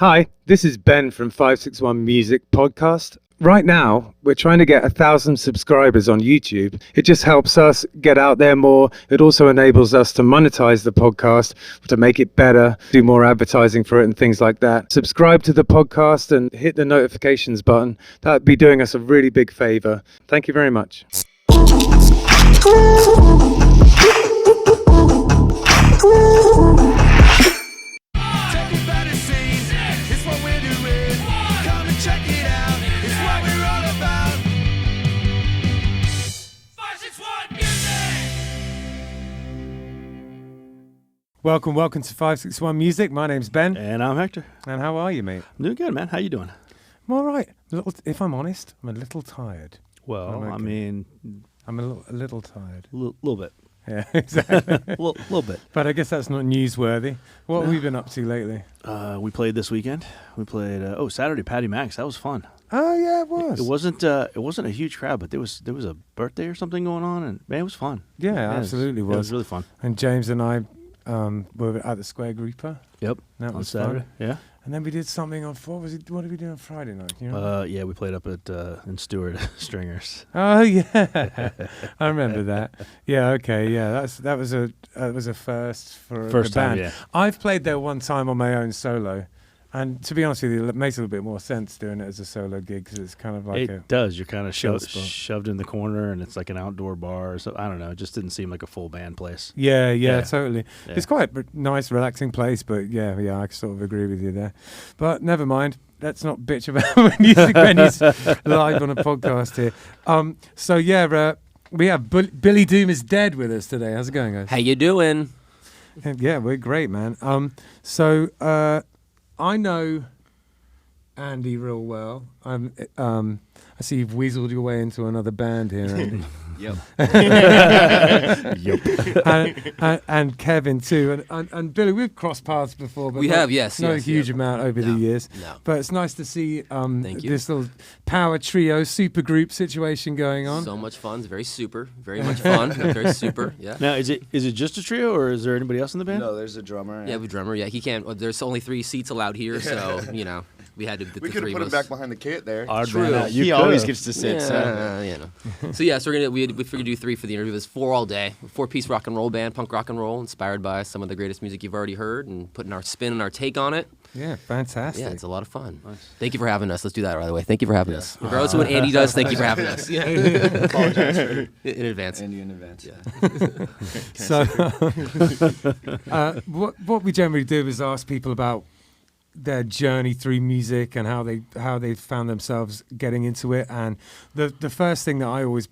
Hi, this is Ben from 561 Music Podcast. Right now, we're trying to get 1,000 subscribers on YouTube. It just helps us get out there more. It also enables us to monetize the podcast, to make it better, do more advertising for it and things like that. Subscribe to the podcast and hit the notifications button. That would be doing us a really big favor. Thank you very much. Welcome to 561 Music. My name's Ben. And I'm Hector. And how are you, mate? I'm doing good, man. How you doing? I'm all right. If I'm honest, I'm a little tired. Well, I mean... I'm a little tired. A little bit. Yeah, exactly. A little bit. But I guess that's not newsworthy. What have we been up to lately? We played this weekend. We played, Saturday, Patty Mac's. That was fun. Oh, yeah, it was. It wasn't a huge crowd, but there was a birthday or something going on, and man, it was fun. Yeah, absolutely was. It was really fun. And James and I were at the Square Grouper. Yep. That on was Saturday. fun. Yeah. And then we did something on what did we do on Friday night? You know? Yeah, we played up at in Stewart Stringers. Oh yeah, I remember that. Yeah, okay, yeah, that was a first for First the band. time, yeah. I've played there one time on my own solo, and to be honest with you, it makes a little bit more sense doing it as a solo gig because it's kind of like It does. You're kind of chill spot. shoved in the corner, and it's like an outdoor bar. So I don't know. It just didn't seem like a full band place. Yeah, Yeah. totally. Yeah. It's quite a nice, relaxing place, but yeah, I sort of agree with you there. But never mind. Let's not bitch about music venues live on a podcast here. So yeah, we have Billy Doom is Dead with us today. How's it going, guys? How you doing? Yeah, we're great, man. So I know Andy real well. I see you've weaseled your way into another band here, Andy. Yep. and Kevin too, and Billy. We've crossed paths before, but We have, yes. not yes, a huge yep. amount over the No, years. no. But it's nice to see Thank you. this little power trio, super group situation going on. So much fun. It's very much fun. Very super. Yeah. Now, is it just a trio, or is there anybody else in the band? No, there's a drummer. Yeah, we drummer. Yeah, he can't. There's only 3 seats allowed here, so we had to get We the could 3 have put of him us. back behind the kit there. True. He always gets to sit. So yeah, so we figured do 3 for the interview. It was 4 all day. 4-piece rock and roll band, punk rock and roll, inspired by some of the greatest music you've already heard, and putting our spin and our take on it. Yeah, fantastic. Yeah, it's a lot of fun. Nice. Thank you for having us. Let's do that right away. Thank you for having us. Regardless of what Andy does, thank you for having us. Yeah. Apologize for In advance. Andy in advance. Yeah. So, what we generally do is ask people about their journey through music and how they found themselves getting into it. And the first thing that I always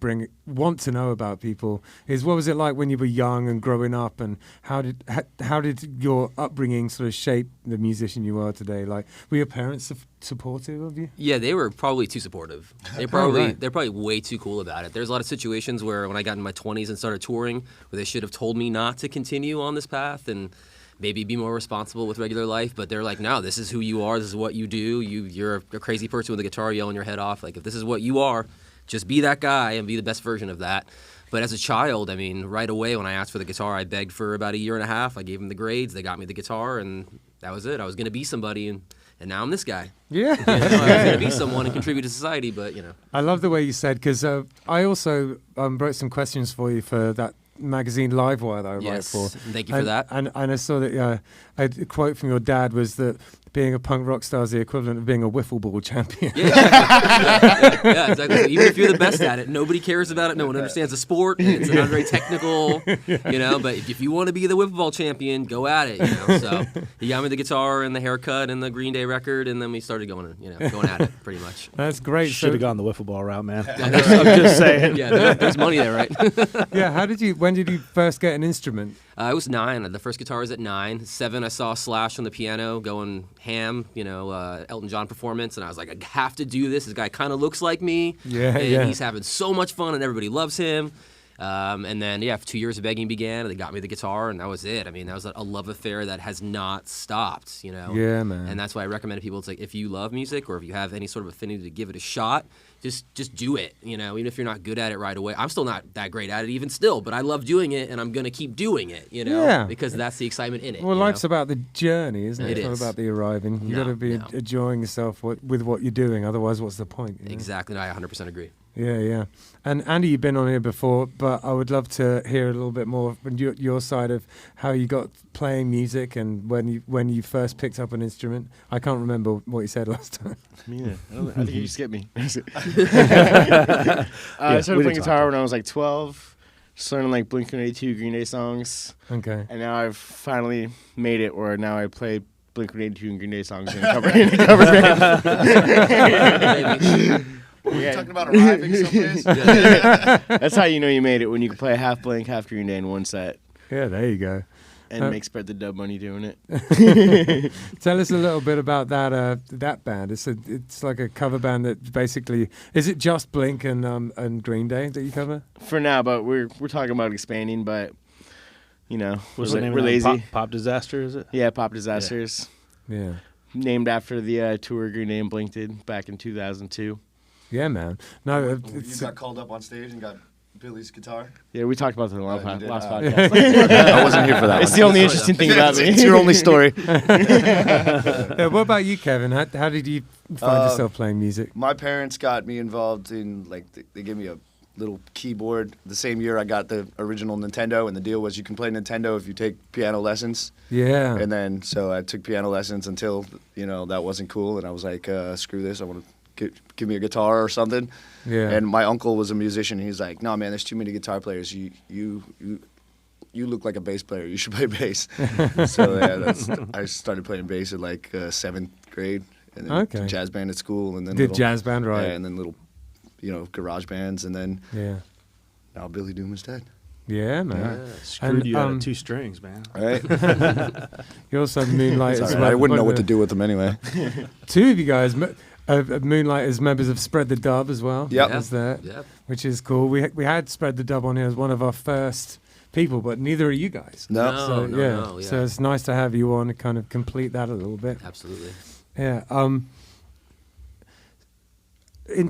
want to know about people is, what was it like when you were young and growing up, and how did your upbringing sort of shape the musician you are today? Like, were your parents supportive of you? Yeah, they were probably too supportive. They're probably way too cool about it. There's a lot of situations where when I got in my 20s and started touring, where they should have told me not to continue on this path and maybe be more responsible with regular life, but they're like, no, this is who you are, this is what you do, you're a crazy person with a guitar yelling your head off. Like, if this is what you are, just be that guy and be the best version of that. But as a child, I mean, right away when I asked for the guitar, I begged for about 1.5 years. I gave them the grades, they got me the guitar, and that was it. I was going to be somebody, and now I'm this guy. Yeah. I was going to be someone and contribute to society, but, I love the way you said, because I also wrote some questions for you for that magazine Livewire that I write for. Thank you for that. And I saw that a quote from your dad was that being a punk rock star is the equivalent of being a wiffle ball champion. Yeah, exactly. So even if you're the best at it, nobody cares about it. No one understands the sport. And it's not very technical, But if you want to be the wiffle ball champion, go at it. So he got me the guitar and the haircut and the Green Day record, and then we started going at it pretty much. That's great. Should have gone the wiffle ball route, man. I'm just saying. Yeah, there's money there, right? Yeah. When did you first get an instrument? I was 9. The first guitar was at 9. 7, I saw Slash on the piano going ham, Elton John performance, and I was like, I have to do this. This guy kind of looks like me. Yeah, and he's having so much fun, and everybody loves him. And then, 2 years of begging began, and they got me the guitar, and that was it. I mean, that was a love affair that has not stopped, you know? Yeah, man. And that's why I recommend to people, it's like, if you love music or if you have any sort of affinity to give it a shot, just do it, you know, even if you're not good at it right away. I'm still not that great at it even still, but I love doing it, and I'm going to keep doing it, you know? Yeah. Because that's the excitement in it. Well, you life's know? about the journey, isn't it? It It's not is. about the arriving. You've No, got to be no. enjoying yourself with what you're doing. Otherwise, what's the point? You know? Exactly. No, I 100% agree. Yeah. And Andy, you've been on here before, but I would love to hear a little bit more from your side of how you got playing music and when you first picked up an instrument. I can't remember what you said last time. Yeah, I think you skipped me. I we started did playing talk guitar about when I was like 12, just learning like Blink-182, Green Day songs, Okay. and now I've finally made it where now I play Blink-182 and Green Day songs in a cover band. Were you talking about arriving someplace? That's how you know you made it, when you can play half Blink, half Green Day in one set, Yeah, there you go. and make Spread the Dub money doing it. Tell us a little bit about that band. It's like a cover band that basically is it just Blink and Green Day that you cover? For now, but we're talking about expanding, but you know, What's the name we're of that? lazy. Pop Disaster, is it? Yeah, Pop Disasters. Yeah. Named after the tour Green Day and Blink did back in 2002. Yeah, man. No, You it's got called up on stage and got Billy's guitar. Yeah, we talked about that in the last, you did, last uh, podcast. I wasn't here for that It's one. the only interesting thing about me. It's your only story. yeah, what about you, Kevin? How did you find yourself playing music? My parents got me involved in, like, they gave me a little keyboard. The same year I got the original Nintendo, and the deal was you can play Nintendo if you take piano lessons. Yeah. And then, so I took piano lessons until, you know, that wasn't cool, and I was like, screw this, I want to give me a guitar or something. Yeah. And my uncle was a musician. He's like, no, man, there's too many guitar players. You look like a bass player. You should play bass. So yeah, I started playing bass at like 7th grade, and then Okay. did jazz band at school, and then Did jazz band, right? yeah, and then little, you know, garage bands, and then Yeah. now Billy Doom is dead. Yeah, man. Screwed And, you out of 2 strings, man. All right, You also moonlight as well. I wouldn't know what to do with them anyway. Two of you guys moonlight as members of Spread the Dub as well. Yep. Was there, Yep. which is cool. We had Spread the Dub on here as one of our first people, but neither are you guys. No. So No, so it's nice to have you on to kind of complete that a little bit. Absolutely. Yeah.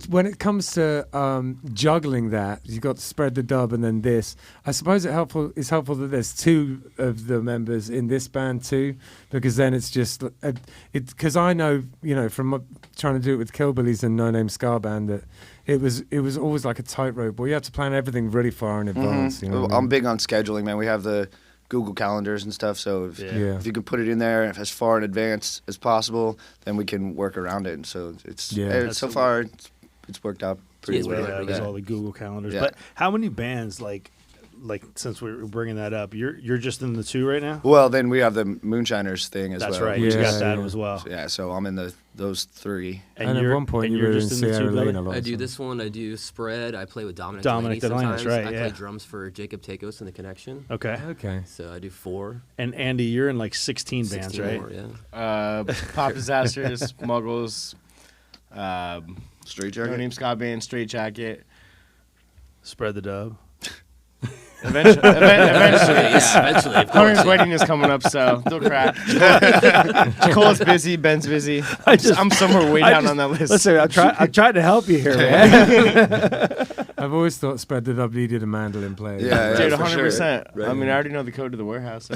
When it comes to juggling that, you've got to Spread the Dub and then this. I suppose it's helpful that there's 2 of the members in this band too, because then it's just because I know, you know, from trying to do it with Killbillies and No Name Scar Band, that it was always like a tightrope. But you have to plan everything really far in advance. You know what I I'm mean? big on scheduling, man. We have the Google calendars and stuff, so Yeah. if you can put it in there as far in advance as possible, then we can work around it. And so it's so far it's worked out pretty it's well. pretty Yeah, good. there's all the Google calendars. Yeah. But how many bands, like since we're bringing that up, you're just in the 2 right now? Well, then we have the Moonshiners thing as That's well. right. Yeah, You got that yeah. as well. Yeah, so I'm in those 3. And at you're- one point and you you're were in just the 2, Sierra Billy? Leone a lot. I do so- this one. I do Spread. I play with Dominic Dominic Delaney Delaney, sometimes. right, I yeah. play drums for Jacob Takos and The Connection. Okay. Okay. So I do 4. And Andy, you're in like 16 bands, 16 right? more, yeah. Pop Disasters, Muggles, Straight No Jacket. Name Scott Band, Straight Jacket. Spread the Dub. Eventually, Yeah, eventually, of Hunter's course. wedding is coming up, so don't crack. Cole's busy, Ben's busy. I'm somewhere way down on that list. Listen, I'm trying to help you here, man. I've always thought Spread the Dub needed a mandolin player. Yeah, Dude, for 100%. sure. I mean, I already know the code to the warehouse. So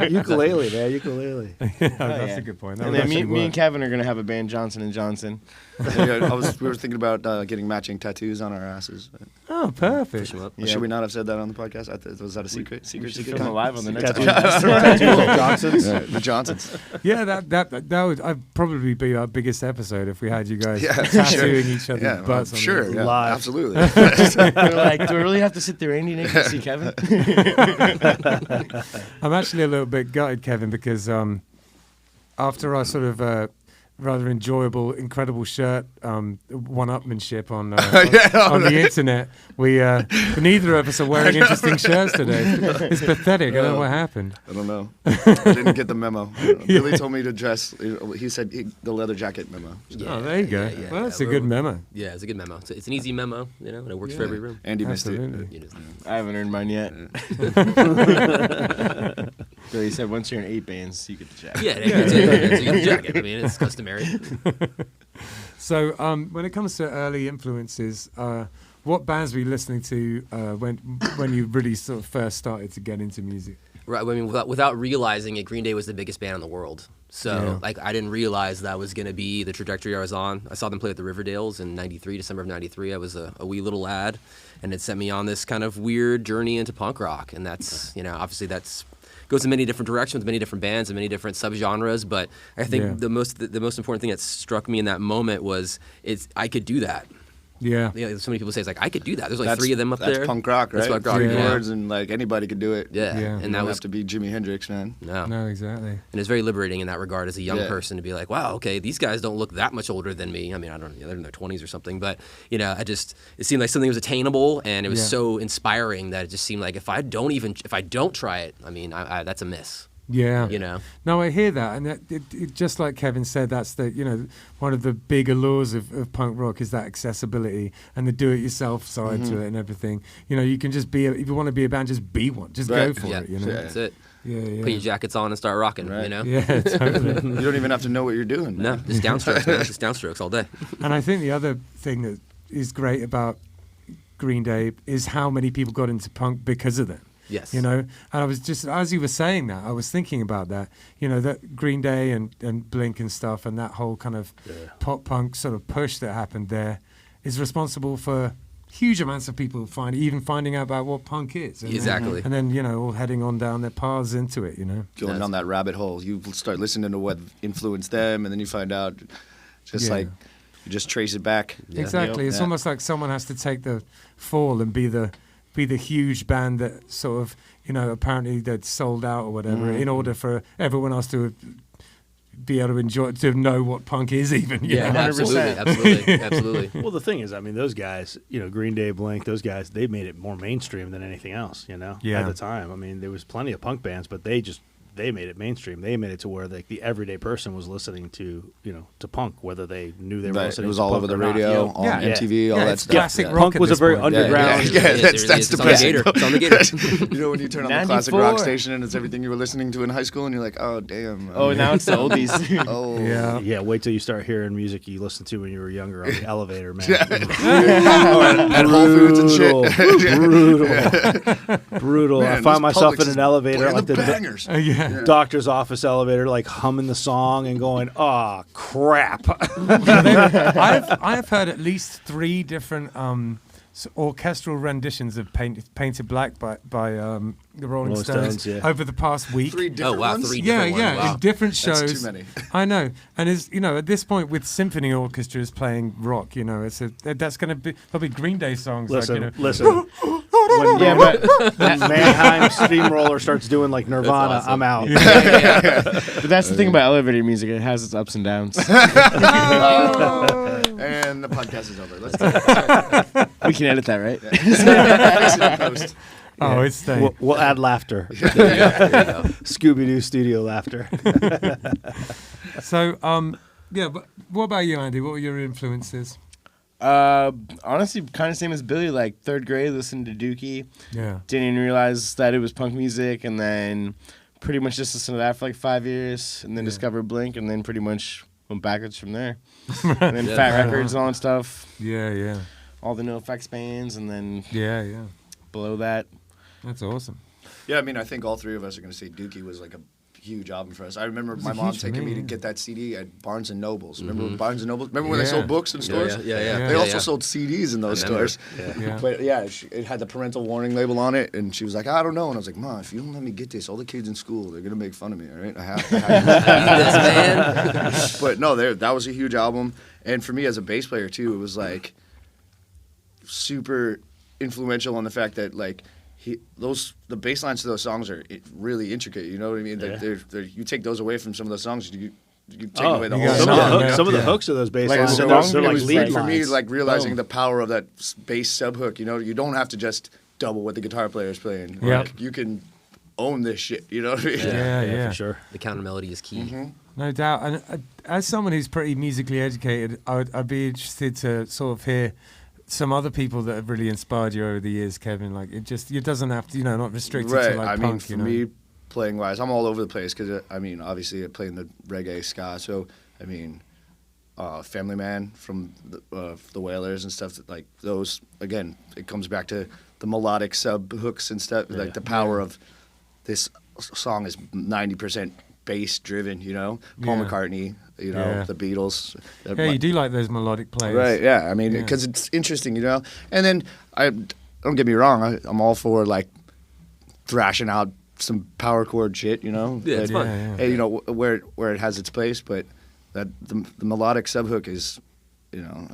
Ukulele, man. Ukulele. That's a good point. That And would then me actually and work. Kevin are gonna have a band, Johnson & Johnson. Yeah, we were thinking about getting matching tattoos on our asses. But Oh, perfect. Push 'em up. Yeah. should we not have said that on the podcast? Was that a secret? We Secret? should Secret? film it live on the next Tattoo- podcast. tattoo of Johnson's. The Johnsons. Yeah, that would I'd probably be our biggest episode if we had you guys Yeah, for tattooing sure. each other's Yeah, butts. on sure. the- Yeah, Live. absolutely. We're like, do I really have to sit there, Andy, naked to see Kevin? I'm actually a little bit gutted, Kevin, because after I sort of rather enjoyable, incredible shirt, one-upmanship on the internet. We neither of us are wearing interesting shirts today. It's pathetic. I don't know what happened. I don't know. I didn't get the memo. Billy told me to dress. He said the leather jacket memo. Oh, there you go. Well, that's a good memo. Yeah, it's a good memo. It's an easy memo, and it works for every room. Andy missed it. I haven't earned mine yet. Billy said once you're in 8 bands, you get the jacket. Yeah, you get the jacket. I mean, it's customary. So, when it comes to early influences, what bands were you listening to when you really sort of first started to get into music? Right. I mean, without realizing it, Green Day was the biggest band in the world. So, I didn't realize that was going to be the trajectory I was on. I saw them play at the Riverdales in '93, December of '93. I was a wee little lad, and it sent me on this kind of weird journey into punk rock. And that's, obviously that's goes in many different directions, many different bands, and many different subgenres. But I think the most important thing that struck me in that moment was I could do that. Yeah. So many people say it's like I could do that. There's like 3 of them up there. That's punk rock, right? That's punk rock. Words and like anybody could do it. Yeah. Yeah. And that was to be Jimi Hendrix, man. No, exactly. And it's very liberating in that regard as a young person to be like, wow, okay, these guys don't look that much older than me. I mean, I don't know, they're in their 20s or something, but it seemed like something was attainable, and it was so inspiring that it just seemed like if I don't try it, I mean, that's a miss. Yeah. No, I hear that, and it just like Kevin said, that's the one of the big allures of punk rock is that accessibility and the do-it-yourself side to it and everything. You can just be if you want to be a band, just be one, just go for it. That's it. Yeah. Put your jackets on and start rocking. Right. Yeah, totally. You don't even have to know what you're doing. No, just downstrokes, man. Just downstrokes all day. And I think the other thing that is great about Green Day is how many people got into punk because of them. Yes. And I was just, as you were saying that, I was thinking about that, that Green Day and Blink and stuff, and that whole kind of pop punk sort of push that happened there is responsible for huge amounts of people finding out about what punk is. Exactly. And then, all heading on down their paths into it, Going down that rabbit hole. You start listening to what influenced them, and then you find out like you just trace it back. Yeah. Exactly. It's almost like someone has to take the fall and be the huge band that sort of, apparently that sold out or whatever in order for everyone else to be able to enjoy, to know what punk is even. Yeah, absolutely. Well, the thing is, I mean, those guys, Green Day, Blink, those guys, they made it more mainstream than anything else, at the time. I mean, there was plenty of punk bands, but they made it mainstream. They made it to where the everyday person was listening to punk, whether they knew they were listening. It was to all punk over the or not, radio, on MTV, all that stuff. Classic rock. Punk was a very underground. That's the on the Gator. It's on the Gator. When you turn on the classic rock station and it's everything you were listening to in high school, and you're like, oh damn. Oh, now it's the oldies. Oh yeah. Wait till you start hearing music you listened to when you were younger on the elevator, man. At Whole Foods and shit. Brutal. Man, I find this myself Publix in is an elevator, playing like the the bangers. doctor's office elevator, like humming the song and going, "Oh crap!" I've heard at least 3 different orchestral renditions of "Painted Black" by the Rolling Stones yeah. over the past week. 3 different ones? 3 different ones. Wow. In different shows. That's too many. I know, and at this point with symphony orchestras playing rock, that's going to be probably Green Day songs. Listen. When Mannheim Steamroller starts doing like Nirvana, awesome. I'm out. But that's the thing about elevator music; it has its ups and downs. And the podcast is over. Let's do it. We can edit that, right? Fix it in post. Oh, it's staying. We'll add laughter. There you go. Scooby-Doo studio laughter. So, but what about you, Andy? What were your influences? Honestly, kind of same as Billy. Like 3rd grade, listened to Dookie. Yeah. Didn't even realize that it was punk music, and then pretty much just listened to that for like 5 years, and then discovered Blink, and then pretty much went backwards from there. And then Fat Records and all that stuff. Yeah. All the NoFX bands, and then Yeah. below that. That's awesome. Yeah, I mean, I think all 3 of us are going to say Dookie was like a huge album for us. I remember my mom taking me to get that CD at Barnes and Nobles. Remember Barnes and Nobles? Remember when they sold books in stores? Yeah. They also sold CDs in those stores. Yeah. But it had the parental warning label on it, and she was like, I don't know. And I was like, Ma, if you don't let me get this, all the kids in school, they're going to make fun of me, all right? I have This man. But no, that was a huge album. And for me as a bass player, too, it was like super influential on the fact that, like, the bass lines to those songs are really intricate. You know what I mean? Yeah. You take those away from some of those songs, you take away the whole some song. of the hooks, some of the hooks of those bass Like a lines, song, they're it like was lead like, For me, lines. like realizing the power of that bass sub hook. You know, you don't have to just double what the guitar player is playing. Yep. Like, you can own this shit. You know what I mean? Yeah. for sure. The counter melody is key. No doubt. And as someone who's pretty musically educated, I'd be interested to sort of hear some other people that have really inspired you over the years, Kevin. Like, it doesn't have to, not restricted Right. to like I mean, punk, for me, playing wise, I'm all over the place because I mean, obviously, I play in the reggae ska. So I mean, Family Man from the Wailers and stuff. Like those, again, it comes back to the melodic sub hooks and stuff. Like the power of this song is 90% bass driven. You know, Paul McCartney. You know, the Beatles. Yeah, you do like those melodic players. Right, yeah. I mean, because it's interesting, you know. And then, don't get me wrong, I'm all for, like, thrashing out some power chord shit, you know. Yeah, it's fun. And, you know, where it has its place, but the melodic subhook is, you know,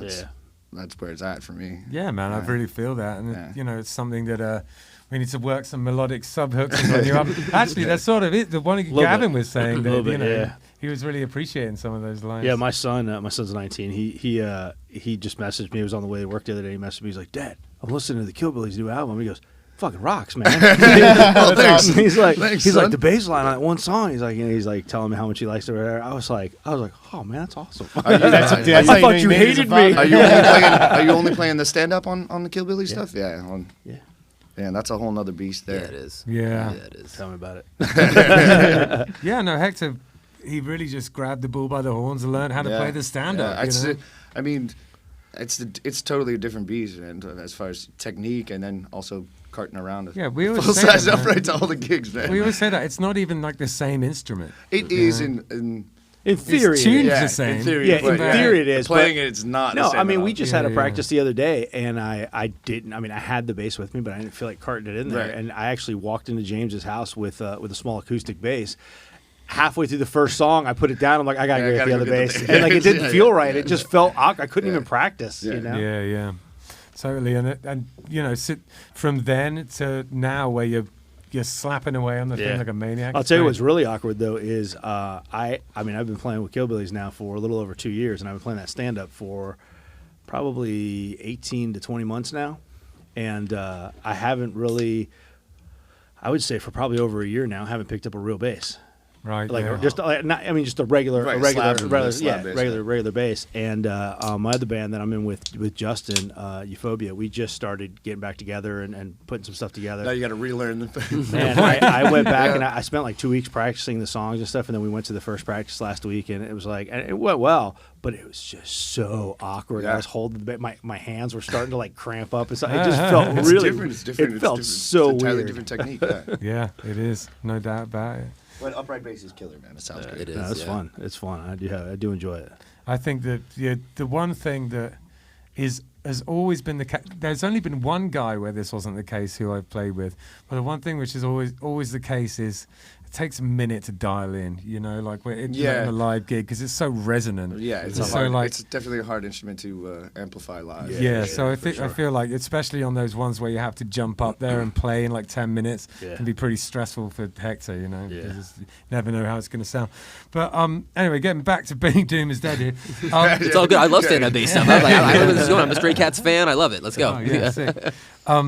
that's where it's at for me. Yeah, man, I really feel that. And, it's something that we need to work some melodic sub-hooks on you up. Actually, that's sort of it. The one Gavin was saying that, he was really appreciating some of those lines. Yeah, my son's 19. He just messaged me. He was on the way to work the other day. He messaged me. He's like, Dad, I'm listening to the Killbillies' new album. He goes, fucking rocks, man. He's like, the bass line on that one song. He's like telling me how much he likes it. I was like, oh man, that's awesome. I thought you hated me. Are you only playing the stand-up on the Killbilly stuff? Yeah. Yeah, that's a whole nother beast there. Yeah, it is. Yeah. It is. Tell me about it. Hector, he really just grabbed the bull by the horns and learned how to play the stand-up. I mean, it's totally a different beast, and as far as technique, and then also carting around. Yeah, we always full say size that, upright to all the gigs, man. We always say that it's not even like the same instrument. It is in theory. It's tuned yeah, the same. in theory, Yeah, but in theory it is. Playing but- it's not. No, the same I mean, at all. we just had a practice the other day, and I didn't. I mean, I had the bass with me, but I didn't feel like carting it in there. Right. And I actually walked into James's house with a small acoustic bass. Halfway through the first song, I put it down. I'm like, I gotta get the other bass, and like it didn't feel right. It just felt awkward. I couldn't even practice. You know? Yeah. Totally. And from then to now, where you're slapping away on the thing like a maniac. I'll tell you what's really awkward though is I mean I've been playing with Killbillies now for a little over 2 years, and I've been playing that stand up for probably 18 to 20 months now, and I haven't really, I would say for probably over a year now, haven't picked up a real bass. Right. Just a regular slab regular bass. And my other band that I'm in with Justin, Euphoria, we just started getting back together and putting some stuff together. Now you got to relearn the. Man, I went back and I spent like 2 weeks practicing the songs and stuff, and then we went to the first practice last week, and it was like, and it went well, but it was just so awkward. I was holding my hands were starting to like cramp up, and so it just felt really different. It's different. It felt it's so it's entirely weird. different technique. Yeah, it is. No doubt about it. But upright bass is killer, man. It sounds good. It is. No, it's fun. It's fun. I do enjoy it. I think that the one thing that has always been the case. There's only been one guy where this wasn't the case who I've played with, but the one thing which is always the case is it takes a minute to dial in. Like in a live gig because it's so resonant. Yeah, it's definitely a hard instrument to amplify live. Yeah, so I feel like especially on those ones where you have to jump up there and play in like 10 minutes can be pretty stressful for Hector, because you never know how it's going to sound. But anyway, getting back to Being Doom is Dead here. It's all good. I love stand-up bass stuff. I know where this is going. I'm a Stray Cats fan. I love it. Let's go. Sick.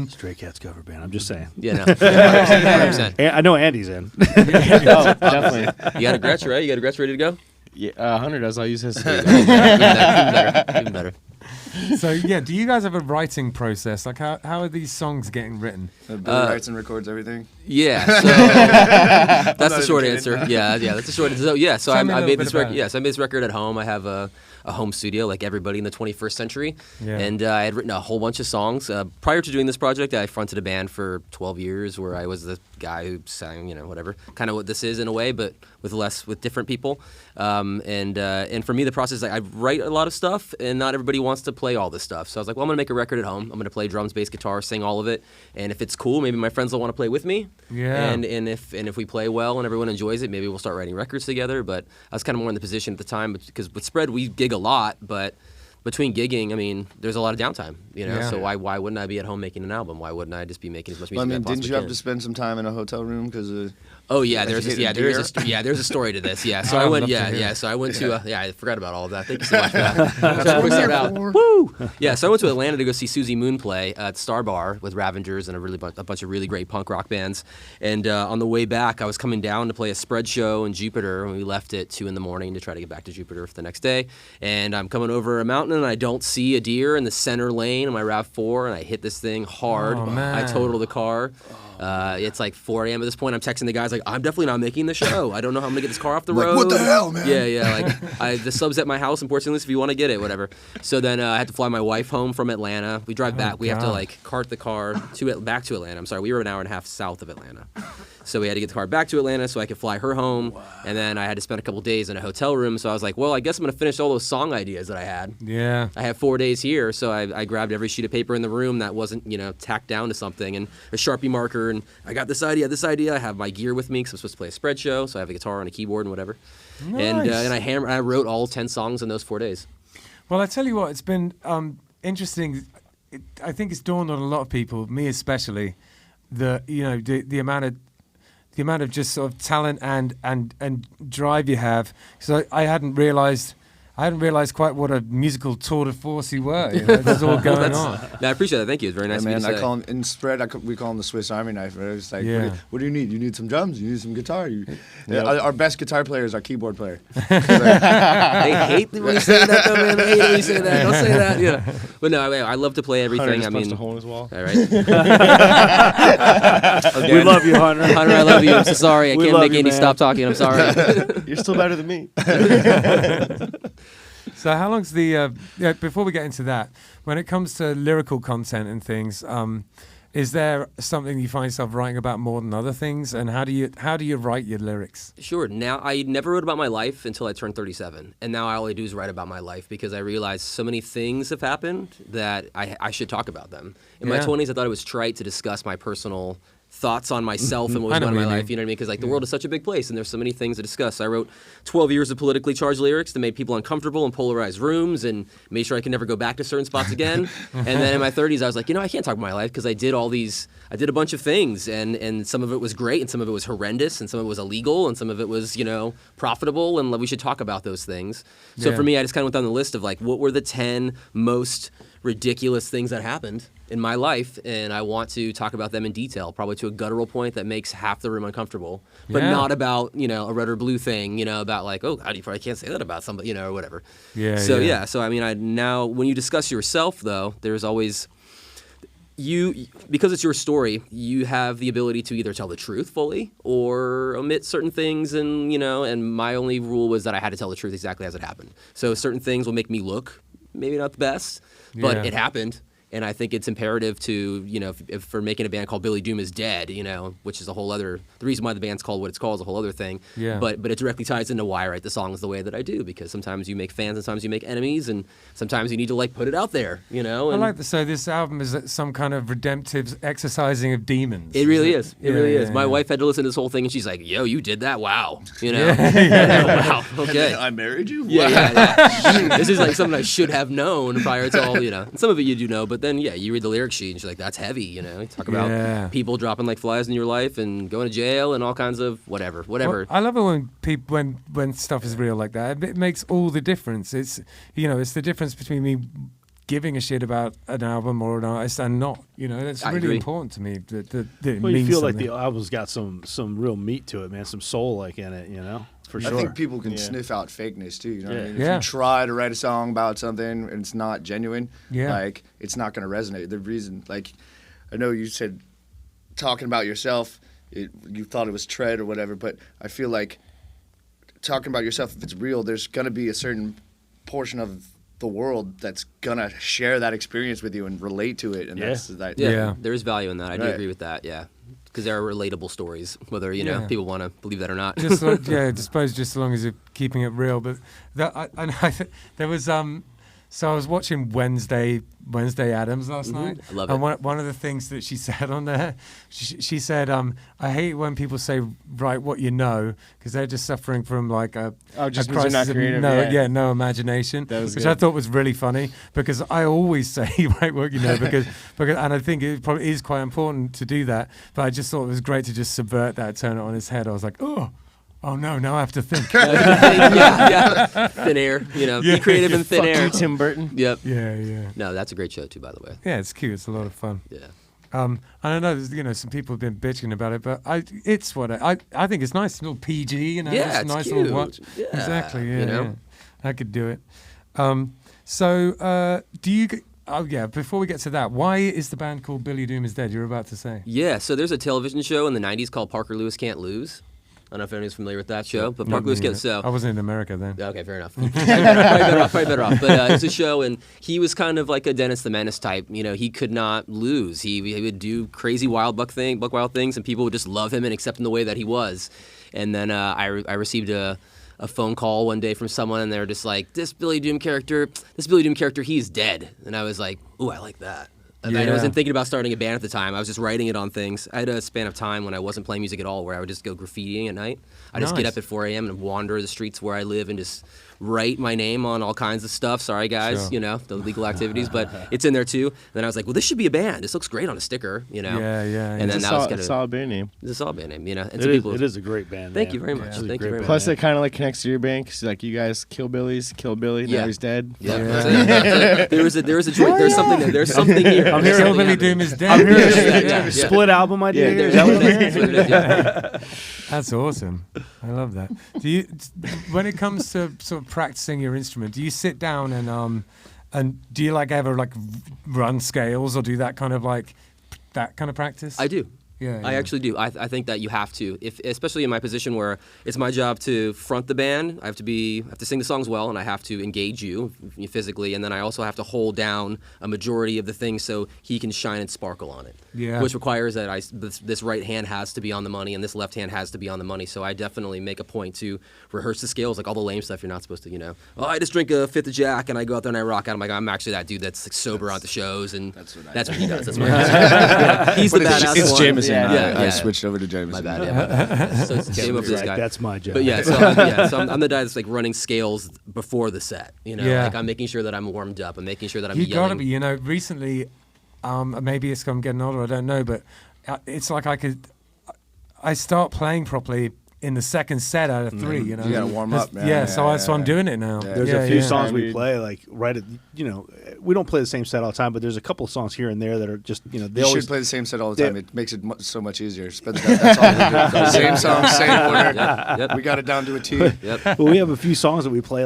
Stray Cats cover band. I'm just saying. Yeah, no. 100%. I know Andy's in. Oh, definitely. You got a Gretsch, right? You got a Gretsch ready to go? Yeah, 100 does. I'll use his. Even better. So do you guys have a writing process? Like how are these songs getting written? Billy writes and records everything. Yeah, so that's the short answer. Yeah, that's the short answer. So, yeah, so I made this record. Yes, I made this record at home. I have a home studio like everybody in the 21st century, and I had written a whole bunch of songs. Prior to doing this project, I fronted a band for 12 years where I was the guy who sang, whatever, kind of what this is in a way, but with different people. And for me, the process, I write a lot of stuff, and not everybody wants to play all this stuff. So I was like, well, I'm gonna make a record at home. I'm gonna play drums, bass, guitar, sing all of it, and if it's cool, maybe my friends will want to play with me. Yeah. And if we play well and everyone enjoys it, maybe we'll start writing records together. But I was kind of more in the position at the time because with Spread we gig a lot, but between gigging, I mean, there's a lot of downtime, So why wouldn't I be at home making an album? Why wouldn't I just be making as much music as I possibly didn't you have can? to spend some time in a hotel room because Oh yeah, there's hit a there's a story to this. Yeah, so Oh, I I'd went love to yeah hear yeah it. so I went to I forgot about all of that. Thank you so much for that. So quick start out. Woo! Yeah, so I went to Atlanta to go see Susie Moon play at Star Bar with Ravengers and a bunch of really great punk rock bands. And on the way back, I was coming down to play a spread show in Jupiter, and we left at 2 in the morning to try to get back to Jupiter for the next day. And I'm coming over a mountain, and I don't see a deer in the center lane of my RAV4, and I hit this thing hard. Oh, man. I total the car. It's like 4 a.m. at this point. I'm texting the guys like, I'm definitely not making the show. I don't know how I'm gonna get this car off the road. What the hell, man? Yeah. Like the sub's at my house in Port St. Louis if you want to get it, whatever. So then I had to fly my wife home from Atlanta. We drive back. We have to like cart the car back to Atlanta. I'm sorry, we were an hour and a half south of Atlanta. So we had to get the car back to Atlanta so I could fly her home. Wow. And then I had to spend a couple days in a hotel room. So I was like, well, I guess I'm going to finish all those song ideas that I had. Yeah. I have 4 days here. So I grabbed every sheet of paper in the room that wasn't, tacked down to something and a Sharpie marker. And I got this idea. I have my gear with me because I'm supposed to play a spread show. So I have a guitar and a keyboard and whatever. Nice. And I wrote all 10 songs in those 4 days. Well, I tell you what, it's been interesting. I think it's dawned on a lot of people, me especially, the amount of just sort of talent and drive you have. So I hadn't realized quite what a musical tour de force you were. There's all going on. No, I appreciate that. Thank you. It's very nice of you to say. I call him in spread. we call him the Swiss Army knife. Right? It's like, Yeah. what do you need? You need some drums. You need some guitar. Our best guitar player is our keyboard player. They hate when you say that, though, man. They hate when you say that. Don't say that. Yeah. But no, I love to play everything. Hunter just punched a hole in his wall. All right. We love you, Hunter. Hunter, I love you. I'm so sorry. I We can't love make you, Andy man. stop talking. I'm sorry. You're still better than me. So how long's the before we get into that, when it comes to lyrical content and things, is there something you find yourself writing about more than other things, and how do you write your lyrics? Sure. Now, I never wrote about my life until I turned 37. And now all I do is write about my life because I realize so many things have happened that I should talk about them. In my 20s, I thought it was trite to discuss my personal thoughts on myself and what was going on in my life, you know what I mean? Because the world is such a big place and there's so many things to discuss. I wrote 12 years of politically charged lyrics that made people uncomfortable in polarized rooms and made sure I could never go back to certain spots again. And then in my 30s, I was like, I can't talk about my life because I did a bunch of things and some of it was great and some of it was horrendous and some of it was illegal and some of it was, profitable, and we should talk about those things. So for me, I just kind of went down the list of what were the 10 most ridiculous things that happened in my life, and I want to talk about them in detail, probably to a guttural point that makes half the room uncomfortable, but not about, a red or blue thing, about how do you probably can't say that about somebody, or whatever. So I mean, now when you discuss yourself, though, there's always because it's your story, you have the ability to either tell the truth fully or omit certain things, and and my only rule was that I had to tell the truth exactly as it happened. So certain things will make me look maybe not the best, but it happened. And I think it's imperative to, if for making a band called Billy Doom is Dead, which is a whole other, the reason why the band's called what it's called is a whole other thing. Yeah. But it directly ties into why I write the songs the way that I do, because sometimes you make fans, sometimes you make enemies, and sometimes you need to put it out there, And I like to say this album is some kind of redemptive exercising of demons. It really is. It really is. My wife had to listen to this whole thing, and she's like, "Yo, you did that? Wow." Wow. Okay. I married you? Yeah. This is something I should have known prior to all, And some of it you do know, but then, you read the lyric sheet and she's like, that's heavy, You talk about people dropping like flies in your life and going to jail and all kinds of whatever. Well, I love it when stuff is real like that. It makes all the difference. It's, it's the difference between me giving a shit about an album or an artist and not. That's really important to me. That it well, you means feel something. like the album's got some real meat to it, man. Some soul in it, For sure. I think people can sniff out fakeness too. You know what I mean? Yeah. If you try to write a song about something and it's not genuine, it's not going to resonate. The reason, I know you said talking about yourself, you thought it was tread or whatever, but I feel like talking about yourself, if it's real, there's going to be a certain portion of the world that's going to share that experience with you and relate to it. And there is value in that. I do agree with that. Yeah. Because there are relatable stories, whether people want to believe that or not. I suppose just as long as you're keeping it real. But there was So I was watching Wednesday Addams last night. I love and it. one of the things that she said on there, she said, I hate when people say write what you know, because they're just suffering from like a just a because they're not crisis of creative. no imagination, That was which I good. thought was really funny, because I always say write what you know, because and I think it probably is quite important to do that, but I just thought it was great to just subvert that, turn it on its head. I was like, oh no, now I have to think. yeah. Thin air, be creative in thin Fuck air. you, Tim Burton. Yep. Yeah. No, that's a great show too, by the way. Yeah, it's cute. It's a lot of fun. Yeah. I don't know. There's, some people have been bitching about it, but I think it's nice, a little PG, Yeah, it's a nice cute. little watch. Yeah, Exactly. Yeah, I could do it. Do you? Oh yeah. Before we get to that, why is the band called Billy Doom Is Dead? You're about to say. Yeah. So there's a television show in the '90s called Parker Lewis Can't Lose. I don't know if anyone's familiar with that show, but Parker Lewis Can't. So I wasn't in America then. okay, fair enough. Probably better off. But it's a show, and he was kind of like a Dennis the Menace type. He could not lose. He would do crazy buck wild things, and people would just love him and accept him the way that he was. And then I received a phone call one day from someone, and they were just like, this Billy Doom character, he's dead. And I was like, ooh, I like that. And I wasn't thinking about starting a band at the time. I was just writing it on things. I had a span of time when I wasn't playing music at all where I would just go graffitiing at night. I just get up at 4 a.m. and wander the streets where I live and just write my name on all kinds of stuff. Sorry, guys, Sure. The legal activities, but it's in there too. Then I was like, well, this should be a band. This looks great on a sticker, Yeah. And then It's that was a kind of solid band name. It's a solid band name, And It some is, people, it is a great band. Thank man. you very much. It's a Thank you great very band. much. Plus, it kind of like connects to your band because like you guys kill Billy. Now he's dead. Yeah. Yeah. There is a joint. There's something there. There's something here. I'm There's hearing something Billy Doom happening. is dead. I'm hearing Yeah. split album idea. Yeah, Is that what it is? That's what it is, yeah. That's awesome. I love that. Do you, when it comes to sort of practicing your instrument, do you sit down and do you ever run scales or do that kind of practice? I do. Yeah, I actually do. I think that you have to, especially in my position where it's my job to front the band. I have to sing the songs well, and I have to engage you physically, and then I also have to hold down a majority of the things so he can shine and sparkle on it. Yeah. Which requires that this right hand has to be on the money, and this left hand has to be on the money. So I definitely make a point to rehearse the scales, like all the lame stuff you're not supposed to, I just drink a fifth of Jack, and I go out there and I rock out. I'm actually that dude that's sober at the shows, and that's what he does. That's what he's the badass It's one. Jameson. Yeah. I switched over to Jameson. My bad. Yeah. So it's game over this guy. That's my job. But so I'm the guy that's running scales before the set. Yeah. I'm making sure that I'm warmed up. I'm making sure that I'm You yelling. gotta be. Recently, maybe it's 'cause I'm getting older. I don't know, but it's like I start playing properly in the second set out of 3. You gotta warm up, man. Yeah, so I'm doing it now. Yeah. There's a few yeah. songs we play right at we don't play the same set all the time, but there's a couple songs here and there that are just they You always should play the same set all the time. It makes it so much easier. That's all we do. Same song, same order. Yep. We got it down to a T. Yep. well, we have a few songs that we play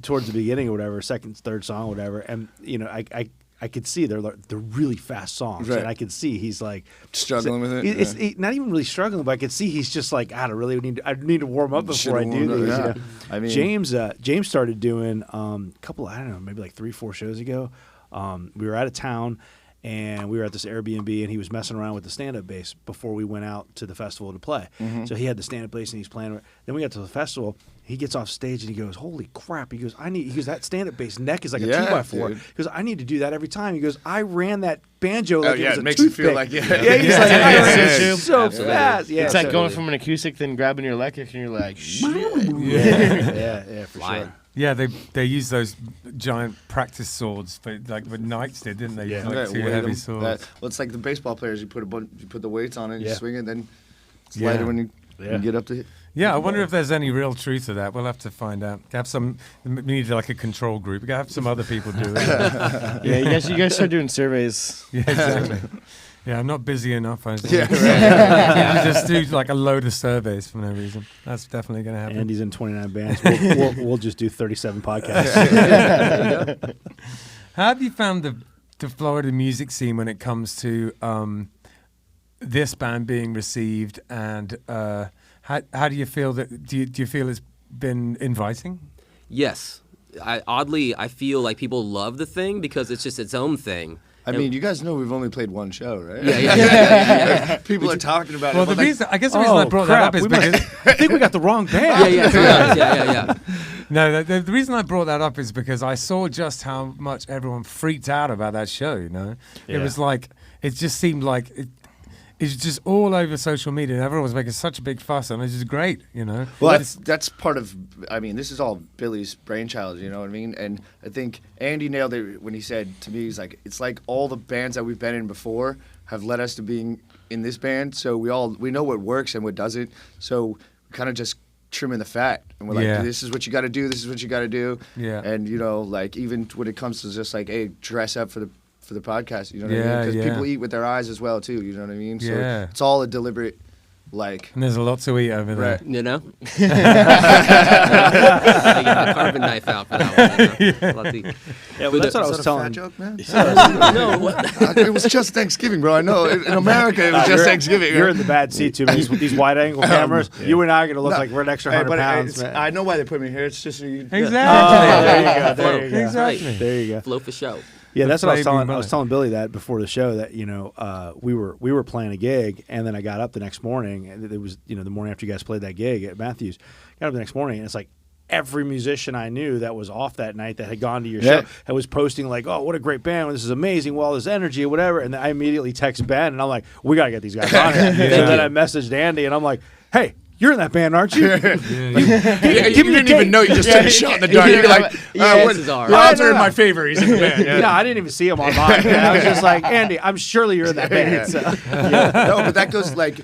towards the beginning or whatever, second, third song or whatever, and I could see they're really fast songs, Right. and I could see he's Struggling with it? It's not even really struggling, but I could see he's just I need to warm up before I do warmed these. up, yeah. I mean- James started doing a couple, I don't know, maybe 3-4 shows ago. We were out of town, and we were at this Airbnb, and he was messing around with the stand-up bass before we went out to the festival to play. So he had the stand-up bass, and he's playing. Then we got to the festival. He gets off stage, and he goes, "Holy crap!" He goes, that stand-up bass neck is like a 2x4. Dude. He goes, "I need to do that every time." He goes, "I ran that banjo like it was a it makes you feel toothpick." like He's like, "I Yeah, ran yeah, it yeah. so Absolutely. fast." Yeah, It's like so- going from an acoustic, then grabbing your electric, and you're like, shit. yeah, for Flying. sure. Yeah, they use those giant practice swords, like what Knights did, didn't they? Yeah. Like 2 weight heavy 'em. swords. Well, it's like the baseball players. You put the weights on it, you Yeah. swing it, then it's Yeah. lighter when you Yeah. get up to hit. Yeah, I wonder if there's any real truth to that. We'll have to find out. We need a control group. We gotta have some other people do it. Yeah, you guys start doing surveys. Yeah, exactly. Yeah, I'm not busy enough. I just, Yeah, right. I just do a load of surveys for no reason. That's definitely going to happen. Andy's in 29 bands. We'll just do 37 podcasts. How have you found the Florida music scene when it comes to this band being received, and how do you feel that? Do you feel it's been inviting? Yes. I feel like people love the thing because it's just its own thing. I mean, you guys know we've only played one show, right? Yeah. People are talking about Well, it. I guess the reason I brought that up is because I think we got the wrong band. Yeah. no, No, the reason I brought that up is because I saw just how much everyone freaked out about that show, you know? It was like, it just seemed like it's just all over social media, and everyone was making such a big fuss, and it's just great, you know? Well, that's part of, I mean, this is all Billy's brainchild, you know what I mean? And I think Andy nailed it when he said to me, he's like, it's like all the bands that we've been in before have led us to being in this band, so we know what works and what doesn't, so we kind of just trimming the fat, and we're like, this is what you got to do, this is what you got to do, and you know, like even when it comes to just like, hey, dress up for the podcast, you know what I mean? Because people eat with their eyes as well too, you know what I mean? So it's all a deliberate, like. And there's a lot to eat over there. You know? I got a carving knife out for that one. You know? But that's what I was telling. Fat joke, man? No, what? It was just Thanksgiving, bro. I know. In America, it was just Thanksgiving. You're in the bad seat too, man. With these wide-angle cameras, you and I are gonna look like we're an extra 100 pounds. Man. I know why they put me here. It's just so you. Exactly. There you go. There you go. Exactly. There you go. Flow for show. Yeah, that's what I was telling. I was telling Billy that before the show that we were playing a gig, and then I got up the next morning, and it was the morning after you guys played that gig at Matthews. Got up the next morning, and it's like every musician I knew that was off that night that had gone to your show and was posting like, "Oh, what a great band! This is amazing! Well, this energy or whatever." And then I immediately text Ben, and I'm like, "We gotta get these guys on here." And then I messaged Andy, and I'm like, "Hey, you're in that band, aren't you?" You didn't even know. You just took a shot in the dark. You're like, chances are. The odds are in my favor. He's in the band. No, I didn't even see him online. I was just like, Andy, I'm surely you're in that band. So. No, but that goes like,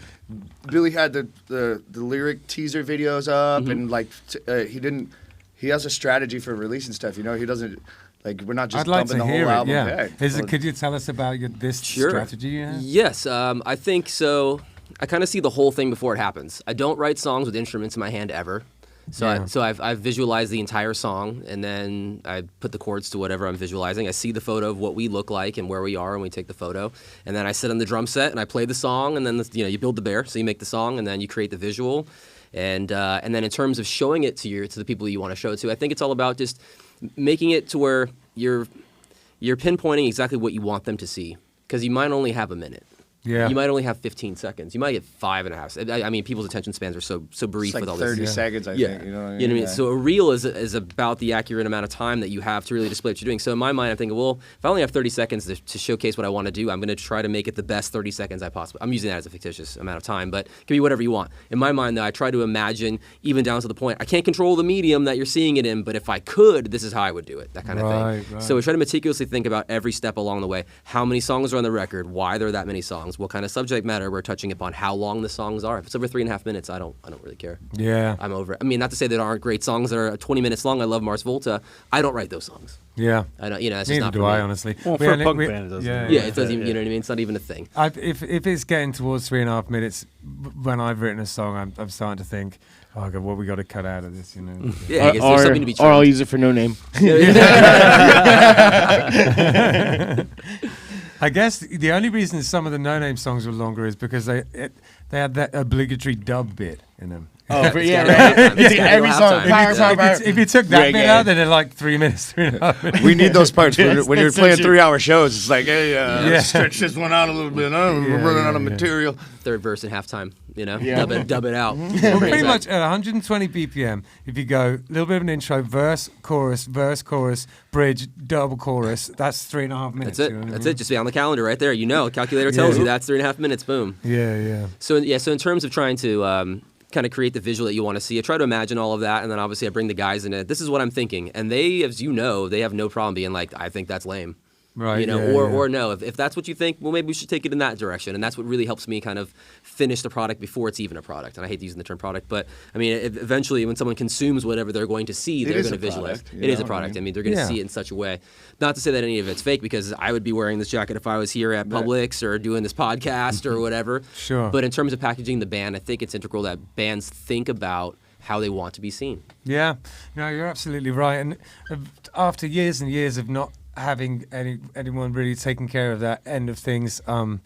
Billy had the lyric teaser videos up, and like he has a strategy for releasing stuff. You know, he doesn't. Like, we're not just dumping the whole album. Yeah. Could you tell us about this strategy you have? Yes, I think so. I kind of see the whole thing before it happens. I don't write songs with instruments in my hand ever. So I've visualized the entire song, and then I put the chords to whatever I'm visualizing. I see the photo of what we look like and where we are when we take the photo, and then I sit on the drum set and I play the song, and then you build the bear, so you make the song, and then you create the visual, and then in terms of showing it to the people you want to show it to, I think it's all about just making it to where you're pinpointing exactly what you want them to see, because you might only have a minute. Yeah. You might only have 15 seconds. You might get 5.5. I mean, people's attention spans are so brief like with all 30 this. seconds, I think. You know what I mean? You know what I mean? So a reel is about the accurate amount of time that you have to really display what you're doing. So in my mind, I'm thinking, well, if I only have 30 seconds to showcase what I want to do, I'm going to try to make it the best 30 seconds I possibly. I'm using that as a fictitious amount of time, but it can be whatever you want. In my mind, though, I try to imagine, even down to the point, I can't control the medium that you're seeing it in, but if I could, this is how I would do it, that kind of thing. Right. So we try to meticulously think about every step along the way. How many songs are on the record? Why there are that many songs? What kind of subject matter we're touching upon? How long the songs are? If it's over 3.5 minutes, I don't really care. Yeah, I'm over it. I mean, not to say there aren't great songs that are 20 minutes long. I love Mars Volta. I don't write those songs. Yeah, I don't. It's neither just not do for me. I, honestly. Well, for a punk band, it doesn't. Yeah, it doesn't even. You know what I mean? It's not even a thing. If it's getting towards 3.5 minutes, when I've written a song, I'm starting to think, oh God, what we got to cut out of this, you know? Yeah, I guess there's something to be. Or I'll use it for no name. I guess the only reason some of the no-name songs were longer is because they had that obligatory dub bit in them. Oh, yeah, right. Every song. If you took that bit out, then they're like 3 minutes, 3.5 minutes. We need those parts when you're playing 3-hour shows. It's like, hey, stretch this one out a little bit. We're running out of material. Third verse and halftime, dub it out. Well, pretty much at 120 BPM, if you go a little bit of an intro, verse, chorus, bridge, double chorus, that's 3.5 minutes. That's it. That's it. Just be on the calendar right there. Calculator tells you that's 3.5 minutes. Boom. Yeah. So in terms of trying to kind of create the visual that you want to see, I try to imagine all of that, and then obviously I bring the guys in it. This is what I'm thinking, and they, as you know, they have no problem being like, I think that's lame. Right. Or no, if that's what you think, well, maybe we should take it in that direction. And that's what really helps me kind of finish the product before it's even a product. And I hate using the term product, but I mean, eventually when someone consumes whatever they're going to see, they're going to visualize. It is a product. I mean, they're going to see it in such a way. Not to say that any of it's fake, because I would be wearing this jacket if I was here at Publix or doing this podcast or whatever. Sure. But in terms of packaging the band, I think it's integral that bands think about how they want to be seen. Yeah. No, you're absolutely right. And after years and years of not having anyone really taking care of that end of things, having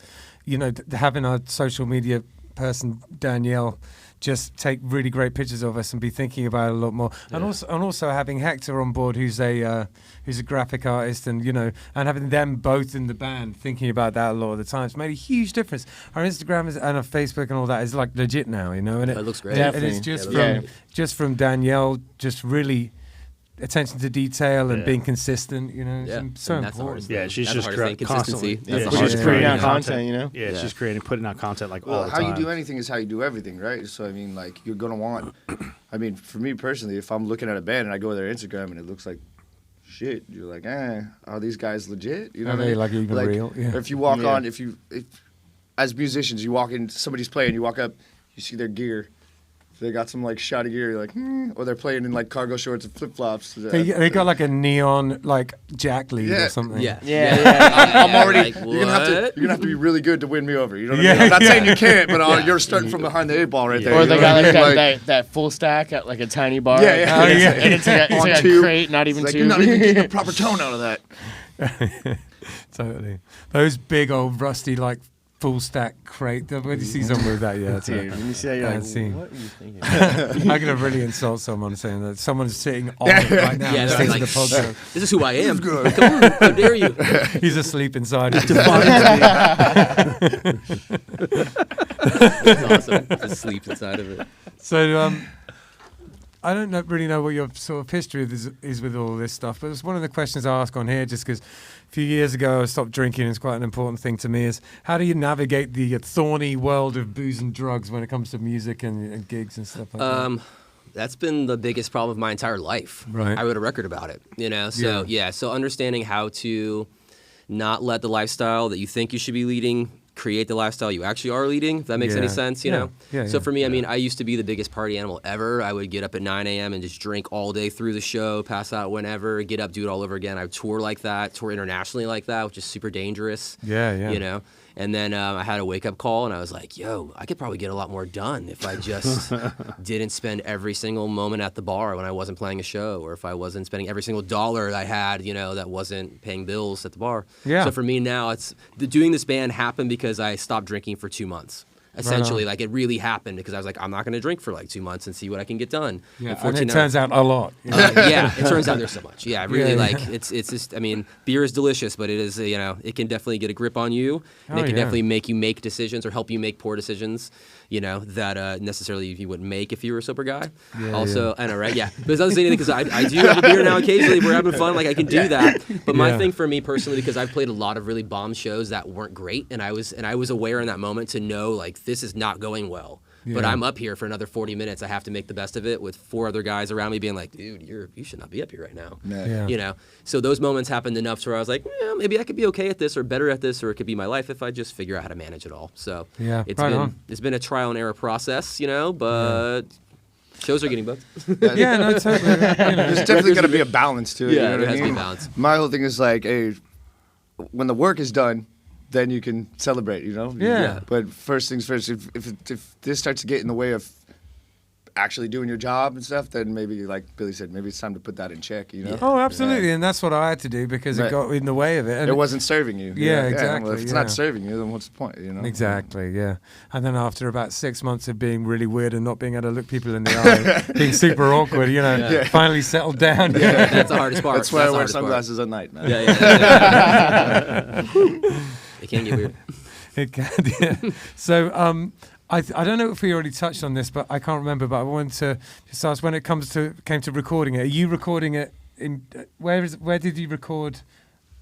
our social media person Danielle just take really great pictures of us and be thinking about it a lot more, and also having Hector on board, who's a graphic artist, and and having them both in the band thinking about that a lot of the time, it's made a huge difference. Our Instagram and our Facebook and all that is like legit now, and it looks great. And it's just from Danielle just really attention to detail and being consistent, you know, Yeah. it's so That's the important. hardest thing. Yeah, she's That's the just hardest thing. Consistency. constantly. That's the She's hardest just thing. creating creating content, you know? Yeah, she's putting out content like all Well, the how time. you do anything is how you do everything, right? So I mean, like you're gonna want. I mean, for me personally, if I'm looking at a band and I go to their Instagram and it looks like shit, you're like, are these guys legit? You know Are what I they mean? like even real? Yeah. Or if you walk on, if as musicians, you walk in, somebody's playing, you walk up, you see their gear. If they got some like shoddy gear, you're like, or they're playing in like cargo shorts and flip flops. They got like a neon like jack lead or something. Yeah. I'm already. Like, you're gonna have to be really good to win me over. You know what I Yeah, mean? I'm not yeah. saying you can't, but you're starting from behind the 8 ball right there. Or you they know got what I like mean? that full stack at like a tiny bar. Yeah, yeah. Oh, yeah. And it's like On a two. crate, not even It's like, two. you're not even getting a proper tone out of that. Totally. Those big old rusty like full stack crate. When you see someone with that, yeah, it's Dude, when you see that, you're bad like, scene. what are you thinking? I'm gonna really insult someone saying that someone's sitting on it right now. Yeah, listening they're to the like, podcast. this is who I am. Come on, how dare you? He's asleep inside. That's awesome. Just sleep inside of it. So I don't really know what your sort of history is with all this stuff, but it's one of the questions I ask on here just because a few years ago I stopped drinking. It's quite an important thing to me is how do you navigate the thorny world of booze and drugs when it comes to music and gigs and stuff like that? That's been the biggest problem of my entire life. Right. I wrote a record about it, you know? So, so understanding how to not let the lifestyle that you think you should be leading create the lifestyle you actually are leading, if that makes any sense, you know? So for me, I mean, I used to be the biggest party animal ever. I would get up at 9 a.m. and just drink all day through the show, pass out whenever, get up, do it all over again. I would tour like that, tour internationally like that, which is super dangerous. You know? And then I had a wake-up call, and I was like, yo, I could probably get a lot more done if I just didn't spend every single moment at the bar when I wasn't playing a show, or if I wasn't spending every single dollar I had, you know, that wasn't paying bills at the bar. So for me now, doing this band happened because I stopped drinking for 2 months. Essentially, like it really happened because I was like, I'm not going to drink for like 2 months and see what I can get done. And it turns out a lot. Yeah, it turns out there's so much. Yeah, really, like it's just. I mean, beer is delicious, but it is you know it can definitely get a grip on you, and it can definitely make you make decisions or help you make poor decisions. You know that necessarily you wouldn't make if you were a sober guy. I know, right? Yeah, but it's not saying anything because I do have a beer now occasionally. We're having fun, like I can do that. But my thing for me personally, because I've played a lot of really bomb shows that weren't great, and I was aware in that moment to know like this is not going well. But I'm up here for another 40 minutes. I have to make the best of it with 4 other guys around me being like, dude, you should not be up here right now. You know? So those moments happened enough to where I was like, maybe I could be okay at this or better at this, or it could be my life if I just figure out how to manage it all. So it's been a trial and error process, you know, but shows are getting booked. Totally. There's definitely got to be a balance to it. Yeah, you know there what I has to be mean? a balance. My whole thing is like, hey, when the work is done, then you can celebrate, you know? But first things first, if this starts to get in the way of actually doing your job and stuff, then maybe, like Billy said, maybe it's time to put that in check, you know? Oh, absolutely. And that's what I had to do because it got in the way of it. And it wasn't serving you. Exactly. Well, if it's not serving you, then what's the point, you know? Exactly, yeah. And then after about 6 months of being really weird and not being able to look people in the eye, being super awkward, you know, finally settled down. That's the hardest part. That's why I wear sunglasses at night, man. It can get weird. It can, yeah. So, I don't know if we already touched on this, but I can't remember. But I wanted to just ask when it came to recording it. Are you recording it in where did you record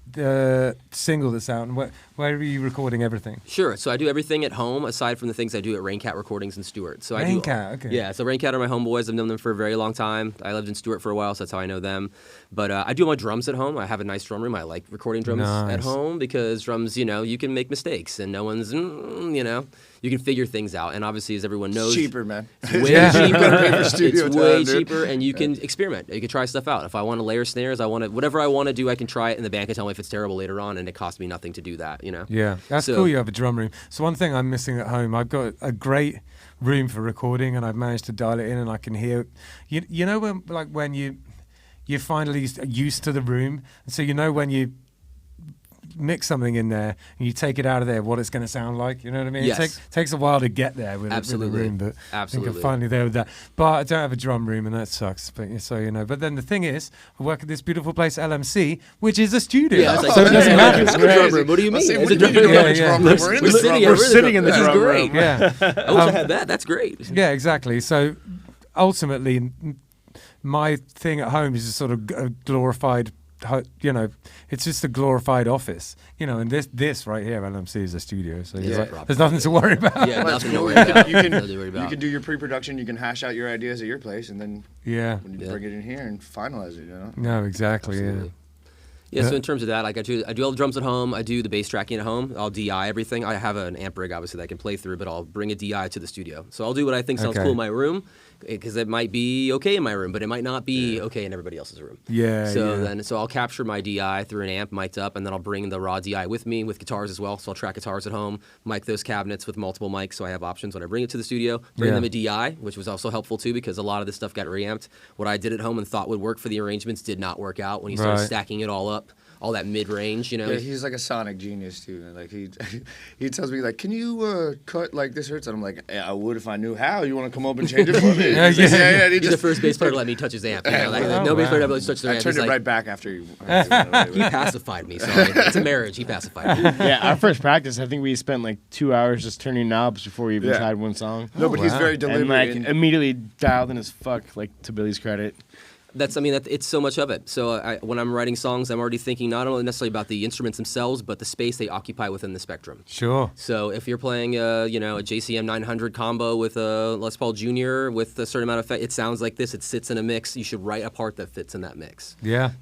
the single that's out, and where are you recording everything? Sure. So I do everything at home aside from the things I do at Raincat Recordings in Stewart. So Raincat, okay. Yeah. So Raincat are my homeboys. I've known them for a very long time. I lived in Stewart for a while, so that's how I know them. But I do my drums at home. I have a nice drum room. I like recording drums at home because drums, you know, you can make mistakes and no one's, you know, you can figure things out. And obviously, as everyone knows, It's cheaper, man. It's way cheaper. It's way cheaper, and you can experiment. You can try stuff out. If I want to layer snares, whatever I want to do, I can try it, and the band can tell me if it's terrible later on, and it costs me nothing to do that. You know. Yeah, that's cool. You have a drum room. So one thing I'm missing at home, I've got a great room for recording, and I've managed to dial it in, and I can hear. You know when you're finally used to the room, and so you know when you mix something in there and you take it out of there, what it's going to sound like. You know what I mean? Yes. It takes a while to get there with the room, but I think I'm finally there with that. But I don't have a drum room, and that sucks. But so you know. But then the thing is, I work at this beautiful place, LMC, which is a studio. Yeah, it's like, so it doesn't matter. It's a drum room. What do you mean? What It's do a you mean drum room. you don't have a drum room? We're sitting in the drum room. This is great. Yeah. I wish I had that. That's great. Yeah, exactly. So ultimately, my thing at home is just sort of a glorified, it's just a glorified office, and this right here, LMC, is a studio, so there's nothing to worry about. Yeah, nothing to worry about. You can do your pre-production, you can hash out your ideas at your place, and then when you bring it in here and finalize it, No, exactly. Absolutely. Yeah, so in terms of that, like I do all the drums at home. I do the bass tracking at home. I'll DI everything. I have an amp rig, obviously, that I can play through, but I'll bring a DI to the studio. So I'll do what I think sounds cool in my room, because it might be okay in my room, but it might not be okay in everybody else's room. So I'll capture my DI through an amp mic'd up, and then I'll bring the raw DI with me with guitars as well. So I'll track guitars at home, mic those cabinets with multiple mics, so I have options when I bring it to the studio. Bring them a DI, which was also helpful too, because a lot of this stuff got reamped. What I did at home and thought would work for the arrangements did not work out when you started stacking it all up. All that mid-range, Yeah, he's like a sonic genius too. Like he tells me like, "Can you cut like this hurts?" And I'm like, "Yeah, I would if I knew how. You want to come up and change it for me?" He's the first bass player to let me touch his amp. No bass player ever touched their amp. I turned it right back after you. He pacified me. Sorry, it's a marriage. He pacified me. Yeah, our first practice, I think we spent like 2 hours just turning knobs before we even tried one song. No, but he's very deliberate. And immediately dialed in as fuck. Like, to Billy's credit. It's so much of it. So when I'm writing songs, I'm already thinking not only necessarily about the instruments themselves, but the space they occupy within the spectrum. Sure. So if you're playing a JCM 900 combo with a Les Paul Jr. with a certain amount of effect, it sounds like this. It sits in a mix. You should write a part that fits in that mix. Yeah.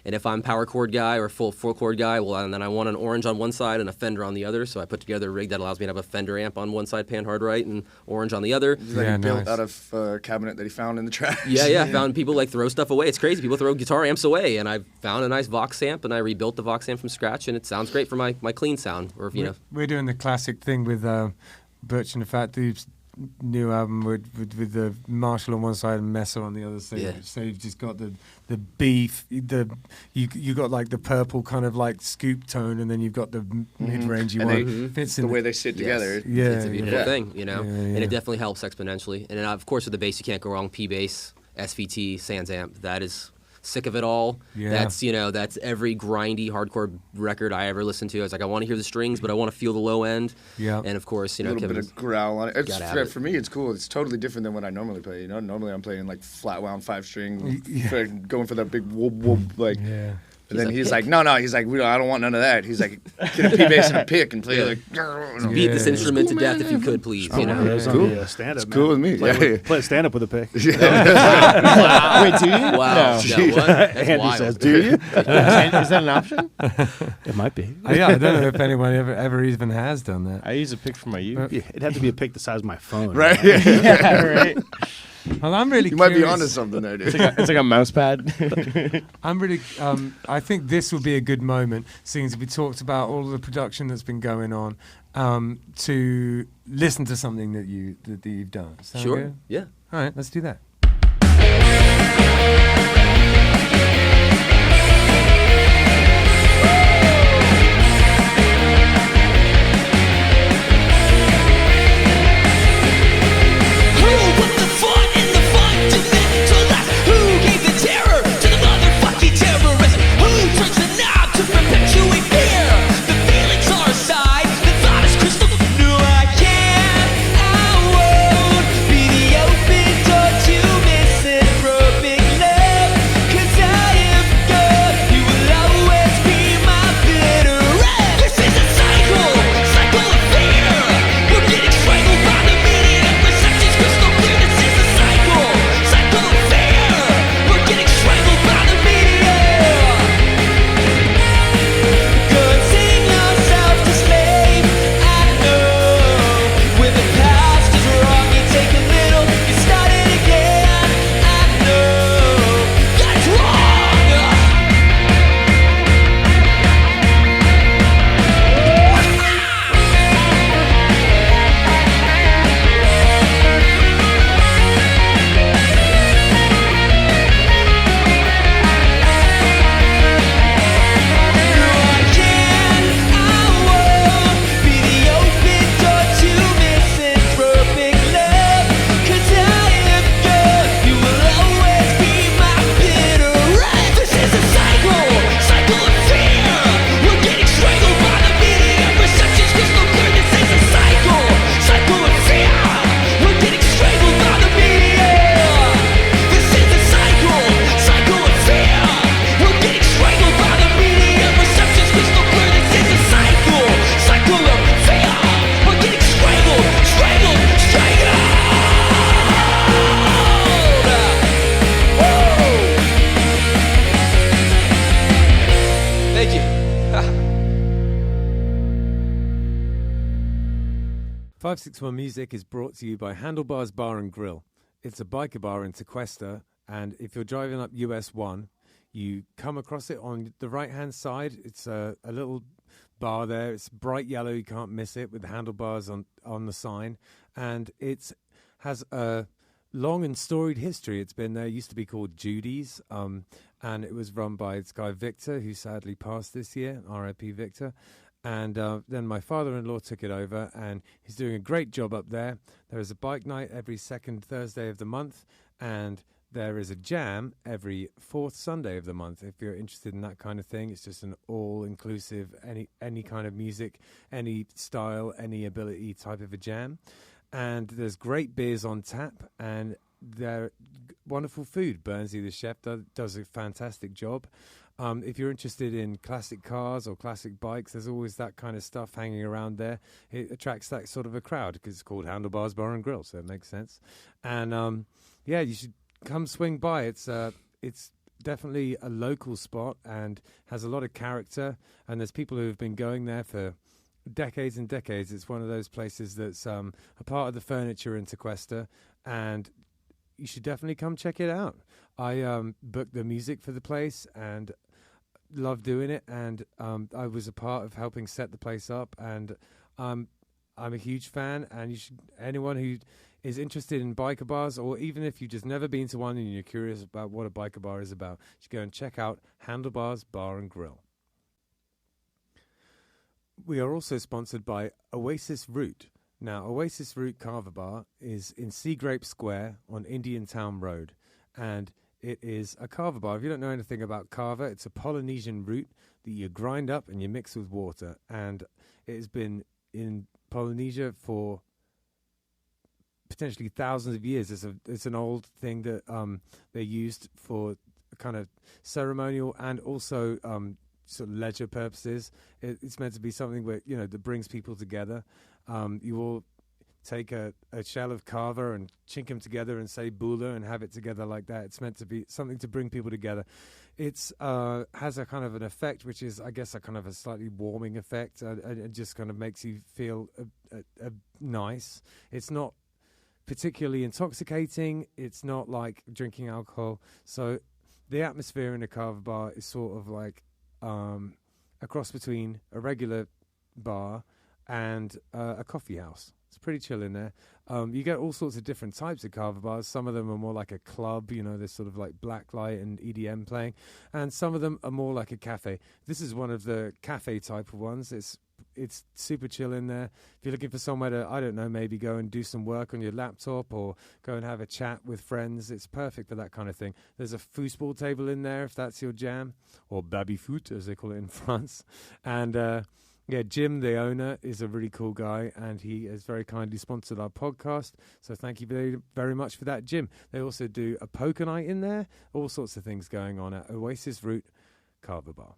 And if I'm power chord guy or full chord guy, well, and then I want an orange on one side and a Fender on the other, so I put together a rig that allows me to have a Fender amp on one side, pan hard right, and orange on the other. He's like built out of a cabinet that he found in the trash. Yeah. Found people like throw stuff away. It's crazy. People throw guitar amps away, and I found a nice Vox amp, and I rebuilt the Vox amp from scratch, and it sounds great for my clean sound. Or we're doing the classic thing with Butch and the Fat Dudes' new album with the Marshall on one side and Messer on the other side. So you've just got the beef, you got like the purple kind of like scoop tone, and then you've got the mid-rangey one. Fits in the way they sit together. Yeah, it's a beautiful thing, and it definitely helps exponentially. And then of course with the bass, you can't go wrong. P bass, SVT, Sans amp. That is sick of it all. Yeah. That's every grindy hardcore record I ever listened to. I was like, I want to hear the strings, but I want to feel the low end. Yeah. And of course, a little bit of growl on it. For me, it's cool. It's totally different than what I normally play. Normally I'm playing like flat wound 5-string, going for that big whoop whoop like. Yeah. And then he's like, no. He's like, I don't want none of that. He's like, get a P bass and a pick and play like. Beat this instrument to death if you could, please. It's cool. Stand up. It's cool with me. Play stand up with a pick. Wow. Wait, do you? Wow. No. What? That's Andy wild. says, do you? Is that an option? It might be. I don't know if anyone ever even has done that. I use a pick for my youth. It'd have to be a pick the size of my phone. Right? Yeah, right. Well, I'm really. You curious. might be onto something there, dude. It's like a mouse pad. I'm really. I think this would be a good moment, seeing as we talked about all of the production that's been going on, to listen to something that you've done. Sound Sure. good? Yeah. All right, let's do that. Be the open door to 561 Music is brought to you by Handlebars Bar and Grill. It's a biker bar in Tequesta, and if you're driving up US 1, you come across it on the right-hand side. It's a little bar there. It's bright yellow. You can't miss it with the handlebars on the sign. And it has a long and storied history. It's been there. It used to be called Judy's, and it was run by this guy Victor, who sadly passed this year, R.I.P. Victor. And then my father-in-law took it over, and he's doing a great job up there. There is a bike night every second Thursday of the month, and there is a jam every fourth Sunday of the month. If you're interested in that kind of thing, it's just an all-inclusive, any kind of music, any style, any ability type of a jam. And there's great beers on tap, and they're wonderful food. Burnsy, the chef, does a fantastic job. If you're interested in classic cars or classic bikes, there's always that kind of stuff hanging around there. It attracts that sort of a crowd because it's called Handlebars Bar and Grill, so it makes sense. And yeah, you should come swing by. It's definitely a local spot and has a lot of character. And there's people who have been going there for decades and decades. It's one of those places that's a part of the furniture in Tequesta, and you should definitely come check it out. I booked the music for the place and love doing it, and I was a part of helping set the place up, and I'm a huge fan. And anyone who is interested in biker bars, or even if you've just never been to one and you're curious about what a biker bar is about, you should go and check out Handlebars Bar and Grill. We are also sponsored by Oasis Rd. Now, Oasis Rd Kava Bar is in Sea Grape Square on Indiantown Rd, and it is a kava bar. If you don't know anything about kava, it's a Polynesian root that you grind up and you mix with water, and it has been in Polynesia for potentially thousands of years. It's an old thing that they used for kind of ceremonial and also sort of leisure purposes. It's meant to be something where, that brings people together. You will take a shell of kava and chink them together and say bula and have it together like that. It's meant to be something to bring people together. It's has a kind of an effect, which is, I guess, a kind of a slightly warming effect. It just kind of makes you feel nice. It's not particularly intoxicating. It's not like drinking alcohol. So the atmosphere in a kava bar is sort of like a cross between a regular bar and a coffee house. It's pretty chill in there. You get all sorts of different types of kava bars. Some of them are more like a club, there's sort of like blacklight and EDM playing, and some of them are more like a cafe. This is one of the cafe type of ones. It's super chill in there. If you're looking for somewhere to, I don't know, maybe go and do some work on your laptop or go and have a chat with friends, it's perfect for that kind of thing. There's a foosball table in there if that's your jam, or baby-foot as they call it in France. And yeah, Jim, the owner, is a really cool guy, and he has very kindly sponsored our podcast. So thank you very, very much for that, Jim. They also do a poker night in there, all sorts of things going on at Oasis Rd Kava Bar.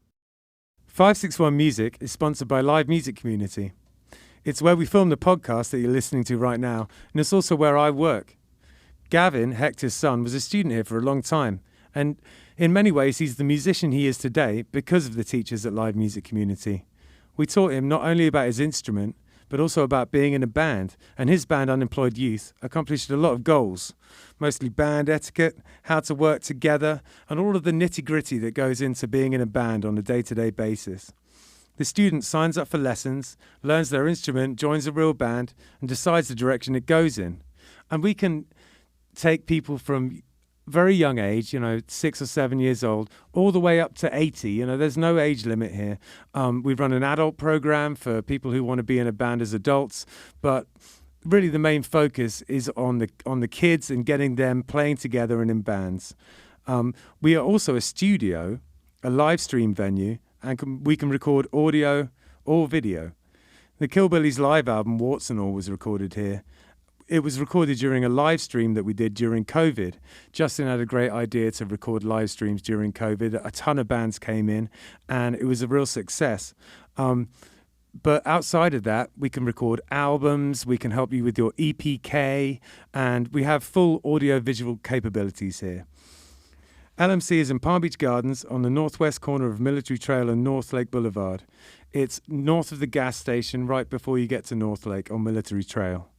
561 Music is sponsored by Live Music Community. It's where we film the podcast that you're listening to right now, and it's also where I work. Gavin, Hector's son, was a student here for a long time, and in many ways he's the musician he is today because of the teachers at Live Music Community. We taught him not only about his instrument, but also about being in a band, and his band, Unemployed Youth, accomplished a lot of goals, mostly band etiquette, how to work together, and all of the nitty-gritty that goes into being in a band on a day-to-day basis. The student signs up for lessons, learns their instrument, joins a real band, and decides the direction it goes in. And we can take people from very young age, 6 or 7 years old, all the way up to 80. There's no age limit here. We run an adult program for people who want to be in a band as adults, but really the main focus is on the kids and getting them playing together and in bands. We are also a studio, a live stream venue, and we can record audio or video. The Killbillies live album, Warts and All, was recorded here. It was recorded during a live stream that we did during COVID. Justin had a great idea to record live streams during COVID. A ton of bands came in, and it was a real success. But outside of that, we can record albums, we can help you with your EPK, and we have full audio-visual capabilities here. LMC is in Palm Beach Gardens on the northwest corner of Military Trail and North Lake Boulevard. It's north of the gas station, right before you get to North Lake on Military Trail.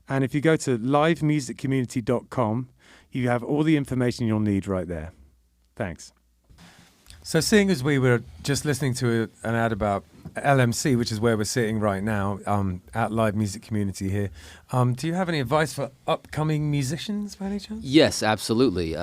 And if you go to livemusiccommunity.com, you have all the information you'll need right there. Thanks. So seeing as we were just listening to an ad about LMC, which is where we're sitting right now, at Live Music Community here, do you have any advice for upcoming musicians by any chance? Yes, absolutely.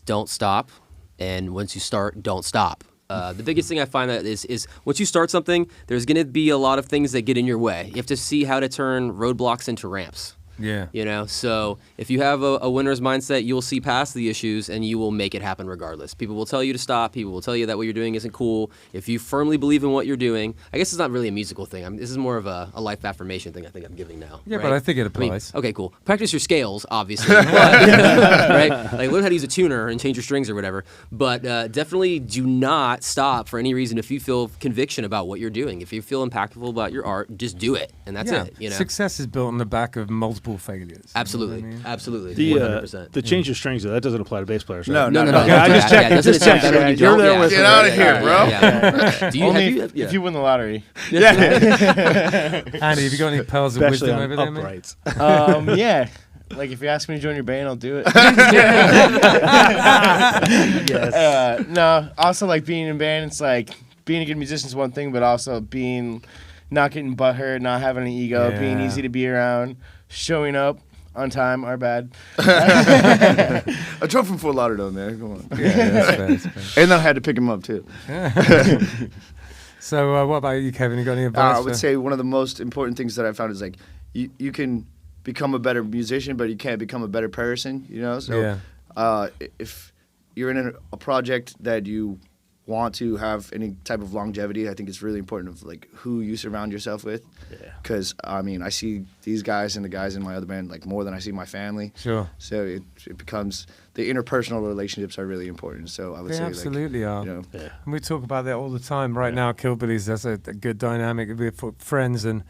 Don't stop, and once you start, don't stop. The biggest thing I find that is once you start something, there's going to be a lot of things that get in your way. You have to see how to turn roadblocks into ramps. Yeah. You know, so if you have a winner's mindset, you'll see past the issues and you will make it happen regardless. People will tell you to stop. People will tell you that what you're doing isn't cool. If you firmly believe in what you're doing, I guess it's not really a musical thing. This is more of a life affirmation thing I think I'm giving now. Yeah, right? but I think it applies. Okay, cool. Practice your scales, obviously. But, right? Like learn how to use a tuner and change your strings or whatever. But definitely do not stop for any reason if you feel conviction about what you're doing. If you feel impactful about your art, just do it. And that's it. You know? Success is built on the back of multiple failures. Absolutely. You know what I mean? Absolutely. 100%. The change of strings, though, that doesn't apply to bass players, No. right? No. Okay, I just checked. Yeah, Just checked. You're there with Get out of here, bro. Yeah. Do you, Only have you, if you win the lottery. Andy, have you got any pearls of Especially wisdom on over there, man? uprights. Yeah. Like, if you ask me to join your band, I'll do it. Yes. No, also, like, being in band, it's like, being a good musician is one thing, but also not getting butthurt, not having an ego, being easy to be around, showing up on time, our bad. I drove from Fort Lauderdale, man. Come on. Yeah, that's fair. And then I had to pick him up, too. So what about you, Kevin? You got any advice? I would say one of the most important things that I found is, like, you can become a better musician, but you can't become a better person, you know? So if you're in a project that you want to have any type of longevity, I think it's really important of like who you surround yourself with. Yeah. Because I mean, I see these guys and the guys in my other band like more than I see my family. Sure. So it becomes the interpersonal relationships are really important. So I would They say absolutely are. You know, Yeah. And we talk about that all the time. Right now, Killbillies, that's a good dynamic with friends and,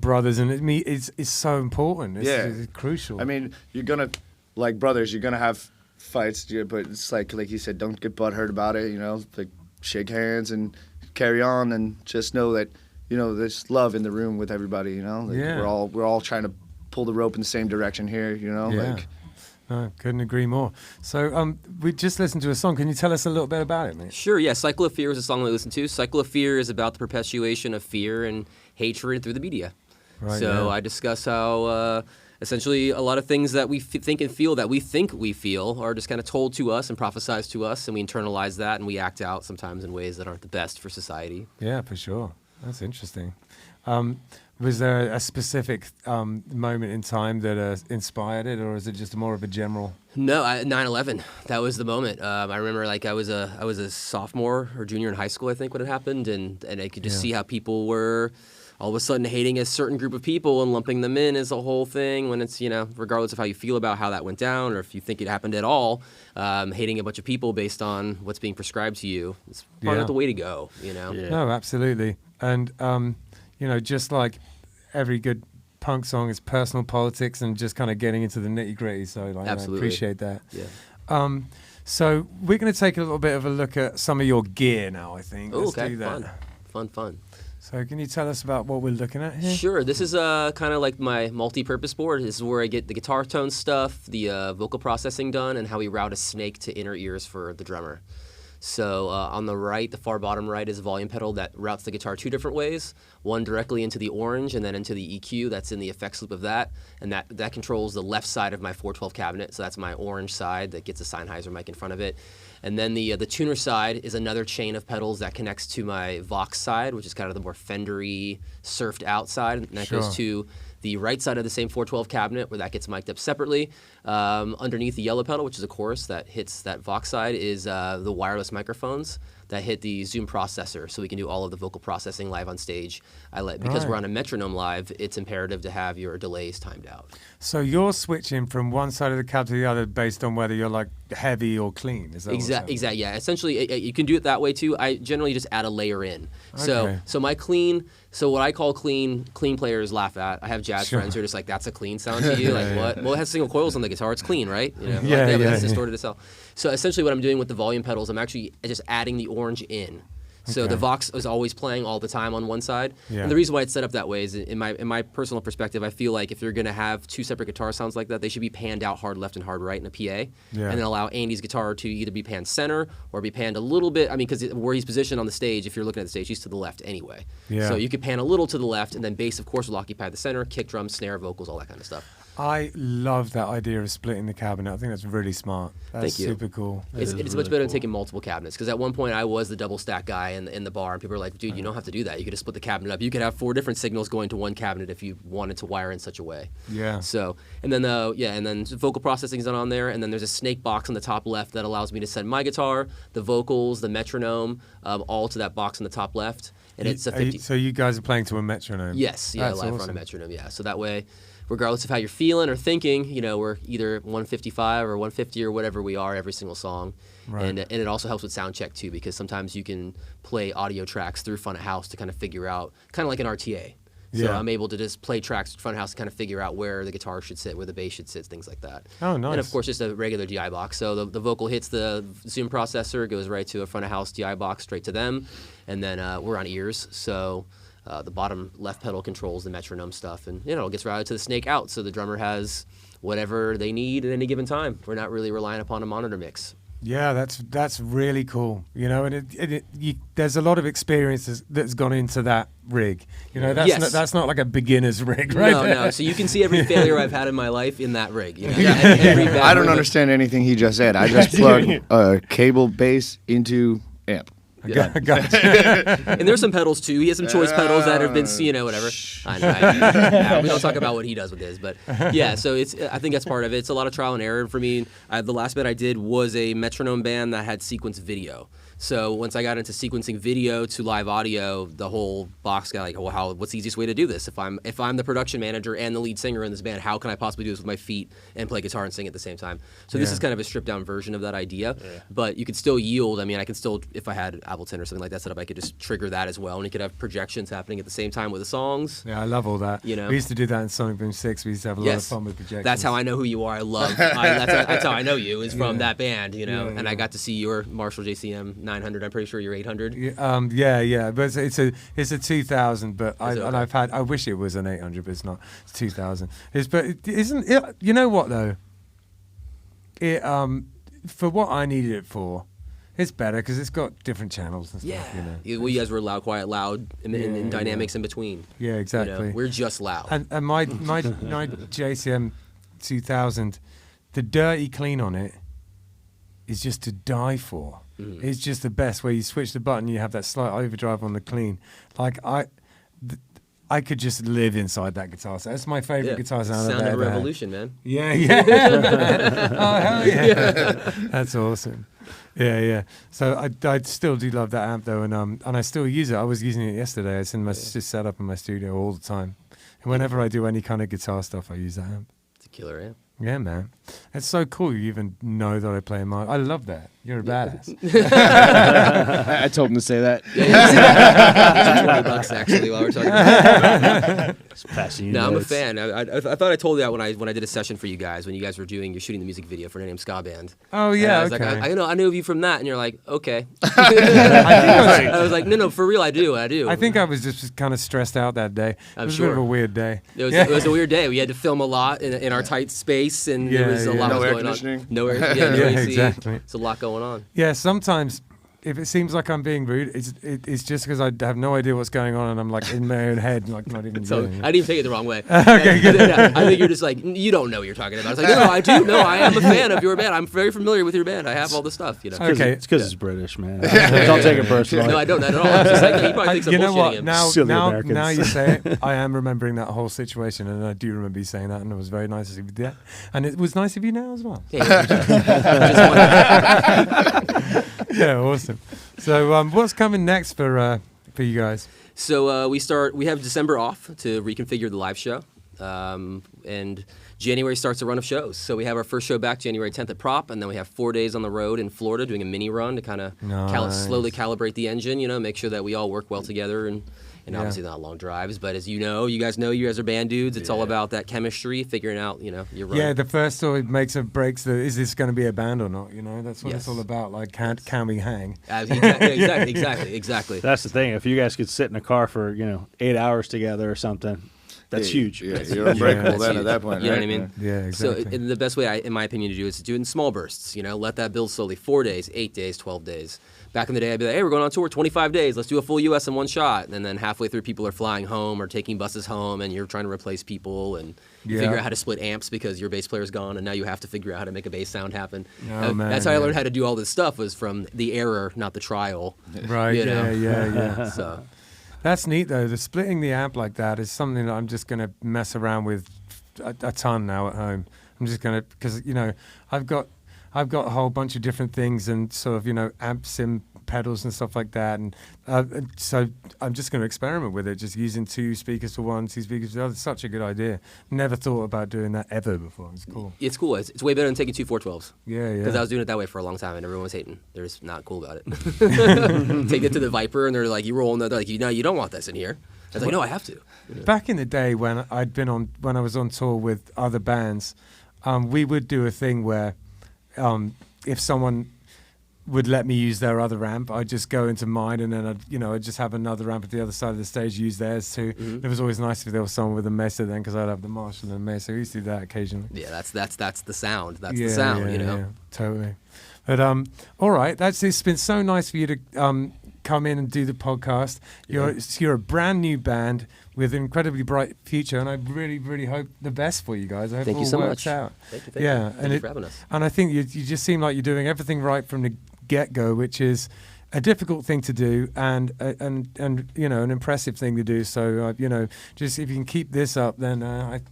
brothers. And it's so important. It's crucial. I mean, you're going to, like brothers, you're going to have fights, but it's like you said, don't get butthurt about it, like shake hands and carry on and just know that, there's love in the room with everybody, we're all trying to pull the rope in the same direction here, No, couldn't agree more. So we just listened to a song. Can you tell us a little bit about it, mate? Sure, yeah. Cycle of Fear is a song we listened to. Cycle of Fear is about the perpetuation of fear and hatred through the media. Right, so yeah. I discuss how essentially a lot of things that we think and feel that we think we feel are just kind of told to us and prophesized to us, and we internalize that and we act out sometimes in ways that aren't the best for society. Yeah, for sure. That's interesting. Was there a specific moment in time that inspired it, or is it just more of a general? No, 9/11. That was the moment. I remember, like, I was a sophomore or junior in high school, I think, when it happened, and I could just see how people were all of a sudden hating a certain group of people and lumping them in as a whole thing. When it's regardless of how you feel about how that went down, or if you think it happened at all, hating a bunch of people based on what's being prescribed to you, it's probably not the way to go. Yeah. No, absolutely. And just like every good punk song, it's personal politics and just kind of getting into the nitty gritty. So I appreciate that. Yeah. So we're going to take a little bit of a look at some of your gear now, I think. Oh, Let's okay. do that. Fun. So can you tell us about what we're looking at here? Sure. This is kind of like my multi-purpose board. This is where I get the guitar tone stuff, the vocal processing done, and how we route a snake to inner ears for the drummer. So on the right, the far bottom right, is a volume pedal that routes the guitar two different ways. One directly into the orange and then into the EQ that's in the effects loop of that. And that controls the left side of my 412 cabinet. So that's my orange side that gets a Sennheiser mic in front of it. And then the tuner side is another chain of pedals that connects to my Vox side, which is kind of the more Fender-y, surfed out side. And that goes to the right side of the same 412 cabinet, where that gets mic'd up separately. Underneath the yellow pedal, which is a chorus that hits that Vox side, is the wireless microphones that hit the Zoom processor, so we can do all of the vocal processing live on stage. Because we're on a metronome live, it's imperative to have your delays timed out. So you're switching from one side of the cab to the other based on whether you're like heavy or clean. Is that Exactly. Yeah. Essentially, you can do it that way too. I generally just add a layer in. Okay. So my clean So what I call clean players laugh at. I have jazz friends who are just like, that's a clean sound to you? Like, what? Well, it has single coils on the guitar. It's clean, right? You know? But that's distorted as hell. So essentially what I'm doing with the volume pedals, I'm actually just adding the orange in. So the Vox is always playing all the time on one side. Yeah. And the reason why it's set up that way is, in my personal perspective, I feel like if you're going to have two separate guitar sounds like that, they should be panned out hard left and hard right in a PA. Yeah. And then allow Andy's guitar to either be panned center or be panned a little bit. I mean, because where he's positioned on the stage, if you're looking at the stage, he's to the left anyway. Yeah. So you could pan a little to the left, and then bass, of course, will occupy the center, kick drum, snare, vocals, all that kind of stuff. I love that idea of splitting the cabinet. I think that's really smart. That's super cool. It's really much better than taking multiple cabinets, because at one point I was the double stack guy in the bar, and people were like, dude, you don't have to do that. You could just split the cabinet up. You could have 4 different signals going to one cabinet if you wanted to wire in such a way. Yeah. So, and then vocal processing is on there, and then there's a snake box on the top left that allows me to send my guitar, the vocals, the metronome, all to that box on the top left. And it's a 50. So you guys are playing to a metronome? Yes. Yeah, live on a metronome, yeah. So that way, regardless of how you're feeling or thinking, you know, we're either 155 or 150 or whatever we are every single song. Right. And it also helps with sound check too, because sometimes you can play audio tracks through front of house to kind of figure out, kind of like an RTA. So I'm able to just play tracks front of house to kind of figure out where the guitar should sit, where the bass should sit, things like that. Oh, nice. And of course, just a regular DI box. So the vocal hits the Zoom processor, goes right to a front of house DI box, straight to them. And then we're on ears, so the bottom left pedal controls the metronome stuff, and it gets routed to the snake out, so the drummer has whatever they need at any given time. We're not really relying upon a monitor mix. Yeah, that's really cool. You know, and there's a lot of experience that's gone into that rig. You know, that's not like a beginner's rig, right? No. So you can see every failure I've had in my life in that rig. You know? I don't understand anything he just said. I just plugged a cable bass into amp. Yeah. Gotcha. And there's some pedals too. He has some choice pedals that have been, whatever. We don't talk about what he does with his, but yeah. So I think that's part of it. It's a lot of trial and error for me. The last band I did was a metronome band that had sequence video. So once I got into sequencing video to live audio, the whole box got like, well, what's the easiest way to do this? If I'm the production manager and the lead singer in this band, how can I possibly do this with my feet and play guitar and sing at the same time? So this is kind of a stripped down version of that idea, but you could still yield. I mean, I can still, if I had Ableton or something like that set up, I could just trigger that as well, and you could have projections happening at the same time with the songs. Yeah, I love all that. You know, we used to do that in Sonic Boom 6. We used to have a lot of fun with projections. That's how I know who you are. That's how I know you, is from that band, and I got to see your Marshall JCM 900. I'm pretty sure you're 800. Yeah. But it's a 2000. But I wish it was an 800, but it's not. It's 2000. Isn't it? You know what though? It for what I needed it for, it's better because it's got different channels and stuff. You know? You guys were loud, quiet, loud, and dynamics in between. Yeah, exactly. You know, we're just loud. And my JCM 2000, the dirty clean on it is just to die for. It's just the best, where you switch the button, you have that slight overdrive on the clean. Like I could just live inside that guitar sound. That's my favorite guitar sound. Sound of Revolution, man. Yeah. Oh, hell yeah. That's awesome. Yeah. So I still do love that amp though, and I still use it. I was using it yesterday. It's in my just set up in my studio all the time. And whenever I do any kind of guitar stuff, I use that amp. It's a killer amp. Yeah, man. It's so cool you even know that I play in I love that. You're a badass. I told him to say that. $20 actually while we're talking about it. Just passing you notes. I'm a fan. I thought I told you that when I did a session for you guys, when you guys were shooting the music video for an name ska band. Oh yeah, I was like, I know of you from that, and you're like, okay. I was like, no, for real, I do. I think I was just kind of stressed out that day. It was a bit of a weird day. It was a weird day. We had to film a lot in our tight space, and there was a lot going on. No air conditioning. Exactly. It's a lot going on. Yeah, sometimes if it seems like I'm being rude, it's just because I have no idea what's going on, and I'm like in my own head, like not even. So doing it. I didn't even take it the wrong way. Okay, good. I think you're just like, you don't know what you're talking about. It's like, no, I do. No, I am a fan of your band. I'm very familiar with your band. I have all the stuff. You know. Okay, it's because it's British, man. Don't take it personally. No, I don't at all. I'm just like, he probably thinks I'm bullshitting him. Now you say it, I am remembering that whole situation, and I do remember you saying that, and it was very nice of you to do that, and it was nice of you now as well. Yeah, awesome. So, what's coming next for you guys? So we have December off to reconfigure the live show, and January starts a run of shows. So we have our first show back January 10th at Prop, and then we have 4 days on the road in Florida doing a mini run to kind of slowly calibrate the engine, make sure that we all work well together and and obviously not long drives. But as you guys are band dudes. It's all about that chemistry, figuring out, you're right. Yeah, the first story makes or breaks is this going to be a band or not? That's what it's all about. Like, can we hang? Exactly. That's the thing. If you guys could sit in a car for 8 hours together or something, that's huge. Yeah, you're unbreakable then at that point. You know right? what I mean? Yeah, exactly. So the best way, in my opinion, to do it is to do it in small bursts. Let that build slowly. 4 days, 8 days, 12 days. Back in the day, I'd be like, hey, we're going on tour 25 days. Let's do a full U.S. in one shot. And then halfway through, people are flying home or taking buses home, and you're trying to replace people and you figure out how to split amps because your bass player's gone, and now you have to figure out how to make a bass sound happen. That's how I learned how to do all this stuff, was from the error, not the trial. Right, yeah. So that's neat, though. The splitting the amp like that is something that I'm just going to mess around with a ton now at home. I'm just going to, because, I've got a whole bunch of different things and sort of, amp sim pedals and stuff like that. And so I'm just going to experiment with it, just using 2 speakers for one, 2 speakers for the other. It's such a good idea. Never thought about doing that ever before. It's cool. It's cool. It's way better than taking 2 412s. Yeah. Because I was doing it that way for a long time, and everyone was hating. They're just not cool about it. Take it to the Viper, and they're like, you roll, and they're like, you don't want this in here. I was like, no, I have to. Back in the day when I was on tour with other bands, we would do a thing where if someone would let me use their other amp, I'd just go into mine, and then I'd just have another amp at the other side of the stage, use theirs too. It was always nice if there was someone with a Mesa then, because I'd have the Marshall and the Mesa. We used to do that occasionally. Yeah, that's the sound. That's the sound, Yeah, totally. But all right, it's been so nice for you to come in and do the podcast. You're a brand new band with an incredibly bright future, and I really, really hope the best for you guys. I hope Thank it you all so works much. out. Thank you. Thank you for having us. And I think you just seem like you're doing everything right from the get-go, which is a difficult thing to do and an impressive thing to do. So just if you can keep this up, then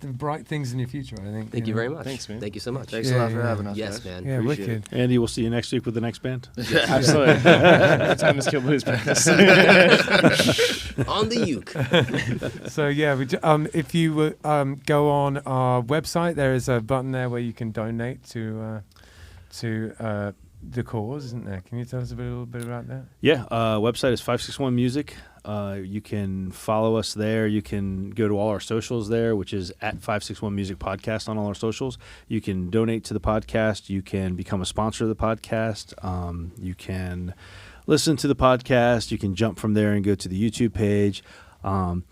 bright things in your future, I think. Thank you very much. Thanks, man. Thank you so much. Thanks a lot for having us. Yes, guys. man. Yeah, Appreciate wicked. Andy, we'll see you next week with the next band. Absolutely. Every time is Kill Blues practice. On the uke. So if you go on our website, there is a button there where you can donate to the cause, isn't there? Can you tell us a little bit about that? Yeah, website is 561 Music. You can follow us there. You can go to all our socials there, which is at 561 Music Podcast on all our socials. You can donate to the podcast. You can become a sponsor of the podcast. You can listen to the podcast. You can jump from there and go to the YouTube page. And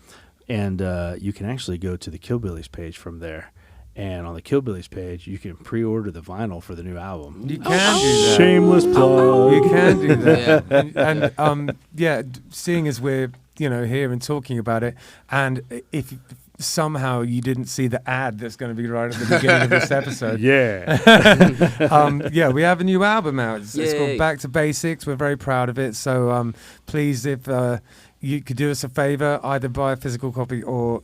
you can actually go to the Killbillies page from there. And on the Killbillies page, you can pre-order the vinyl for the new album. You can do that. Shameless plug. You can do that. And seeing as we're here and talking about it, and if somehow you didn't see the ad that's going to be right at the beginning of this episode, we have a new album out. It's called Back to Basics. We're very proud of it. So please, if you could do us a favor, either buy a physical copy or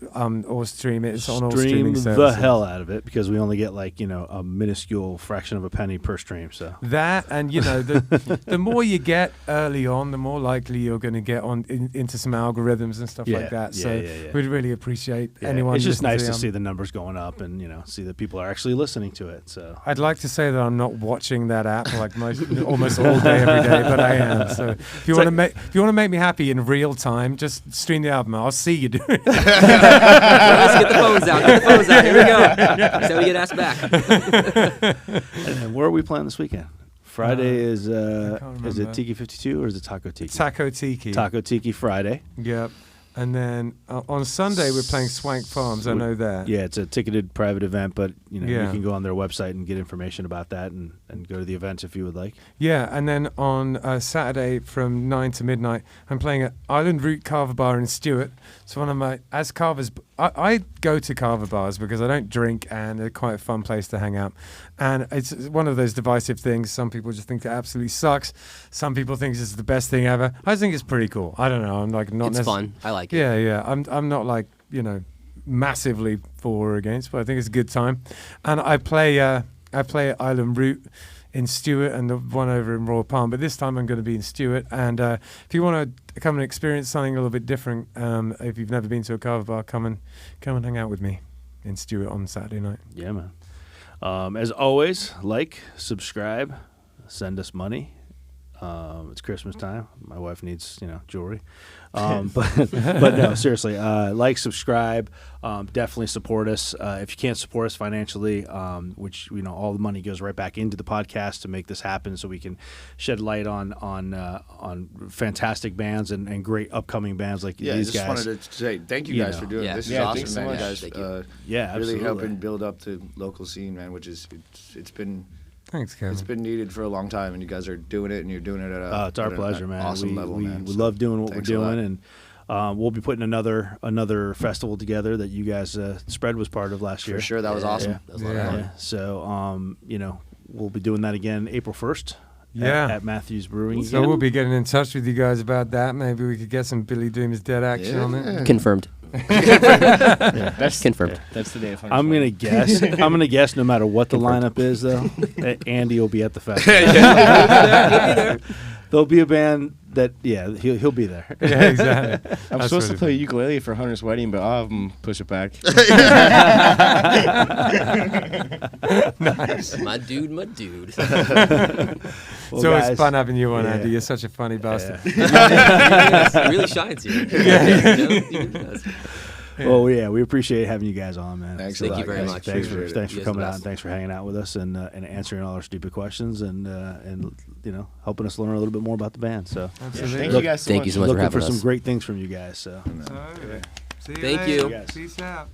stream it. It's on all streaming services. The hell out of it, because we only get a minuscule fraction of a penny per stream. So that, and the more you get early on, the more likely you're going to get into some algorithms and stuff like that. So we'd really apprate anyone. It's just nice to see the numbers going up and see that people are actually listening to it. So I'd like to say that I'm not watching that app almost all day every day, but I am. So if you want to make me happy in real time, just stream the album. I'll see you do it. Let's get the phones out. Here we go. That's how we get asked back. And where are we playing this weekend? Friday is it Tiki 52 or is it Taco Tiki? Taco Tiki. Taco Tiki Friday. Yep. And then on Sunday we're playing Swank Farms. I know that. Yeah, it's a ticketed private event, but you can go on their website and get information about that and go to the events if you would like. Yeah, and then on Saturday from 9 to midnight, I'm playing at Island Root Kava Bar in Stewart. So one of my I go to Kava bars because I don't drink and they're quite a fun place to hang out. And it's one of those divisive things. Some people just think it absolutely sucks. Some people think it's the best thing ever. I think it's pretty cool. I don't know. I'm not. It's fun. I like it. Yeah. I'm not massively for or against, but I think it's a good time. And I play at Island Root in Stewart and the one over in Royal Palm, but this time I'm going to be in Stewart. And if you want to come and experience something a little bit different, if you've never been to a Kava bar, come and hang out with me in Stewart on Saturday night. Yeah, man. As always, subscribe, send us money. It's Christmas time. My wife needs, jewelry. But no, seriously, like, subscribe, definitely support us. If you can't support us financially, which, all the money goes right back into the podcast to make this happen, so we can shed light on fantastic bands and great upcoming bands like these guys. Yeah, I just wanted to say thank you guys for doing this. This is awesome, man. You guys, really absolutely. helping build up the local scene, man. Which is it's been. Thanks, Kevin. It's been needed for a long time, and you guys are doing it, and you're doing it at it's our pleasure, man. Awesome level, man. We love doing what we're doing, and we'll be putting another festival together that you guys Spread was part of last year. For sure, that was awesome. Yeah. That was a lot of fun. Yeah. So we'll be doing that again April 1st. Yeah. At Matthews Brewing. So we'll be getting in touch with you guys about that. Maybe we could get some Billy Doom's Dead action on it. Confirmed. That's Confirmed. That's the day of I'm gonna guess. I'm gonna guess. No matter what the lineup is, though, that Andy will be at the festival. There'll be a band that, he'll be there. Yeah, exactly. I'm supposed to play ukulele for Hunter's wedding, but I'll have him push it back. Nice. My dude. Well, So it's guys, fun having you on, Andy. You're such a funny bastard. It really shines here. He really does. Well, we appreciate having you guys on, man. Thanks Thank a you lot, very guys. much. Thanks for You guys coming are out, the and best. thanks for hanging out with us and answering all our stupid questions and helping us learn a little bit more about the band. So Absolutely. Thank you guys so much. Thank you so much for looking having for us. some great things from you guys. So Okay. See you Thank later. you. Peace out.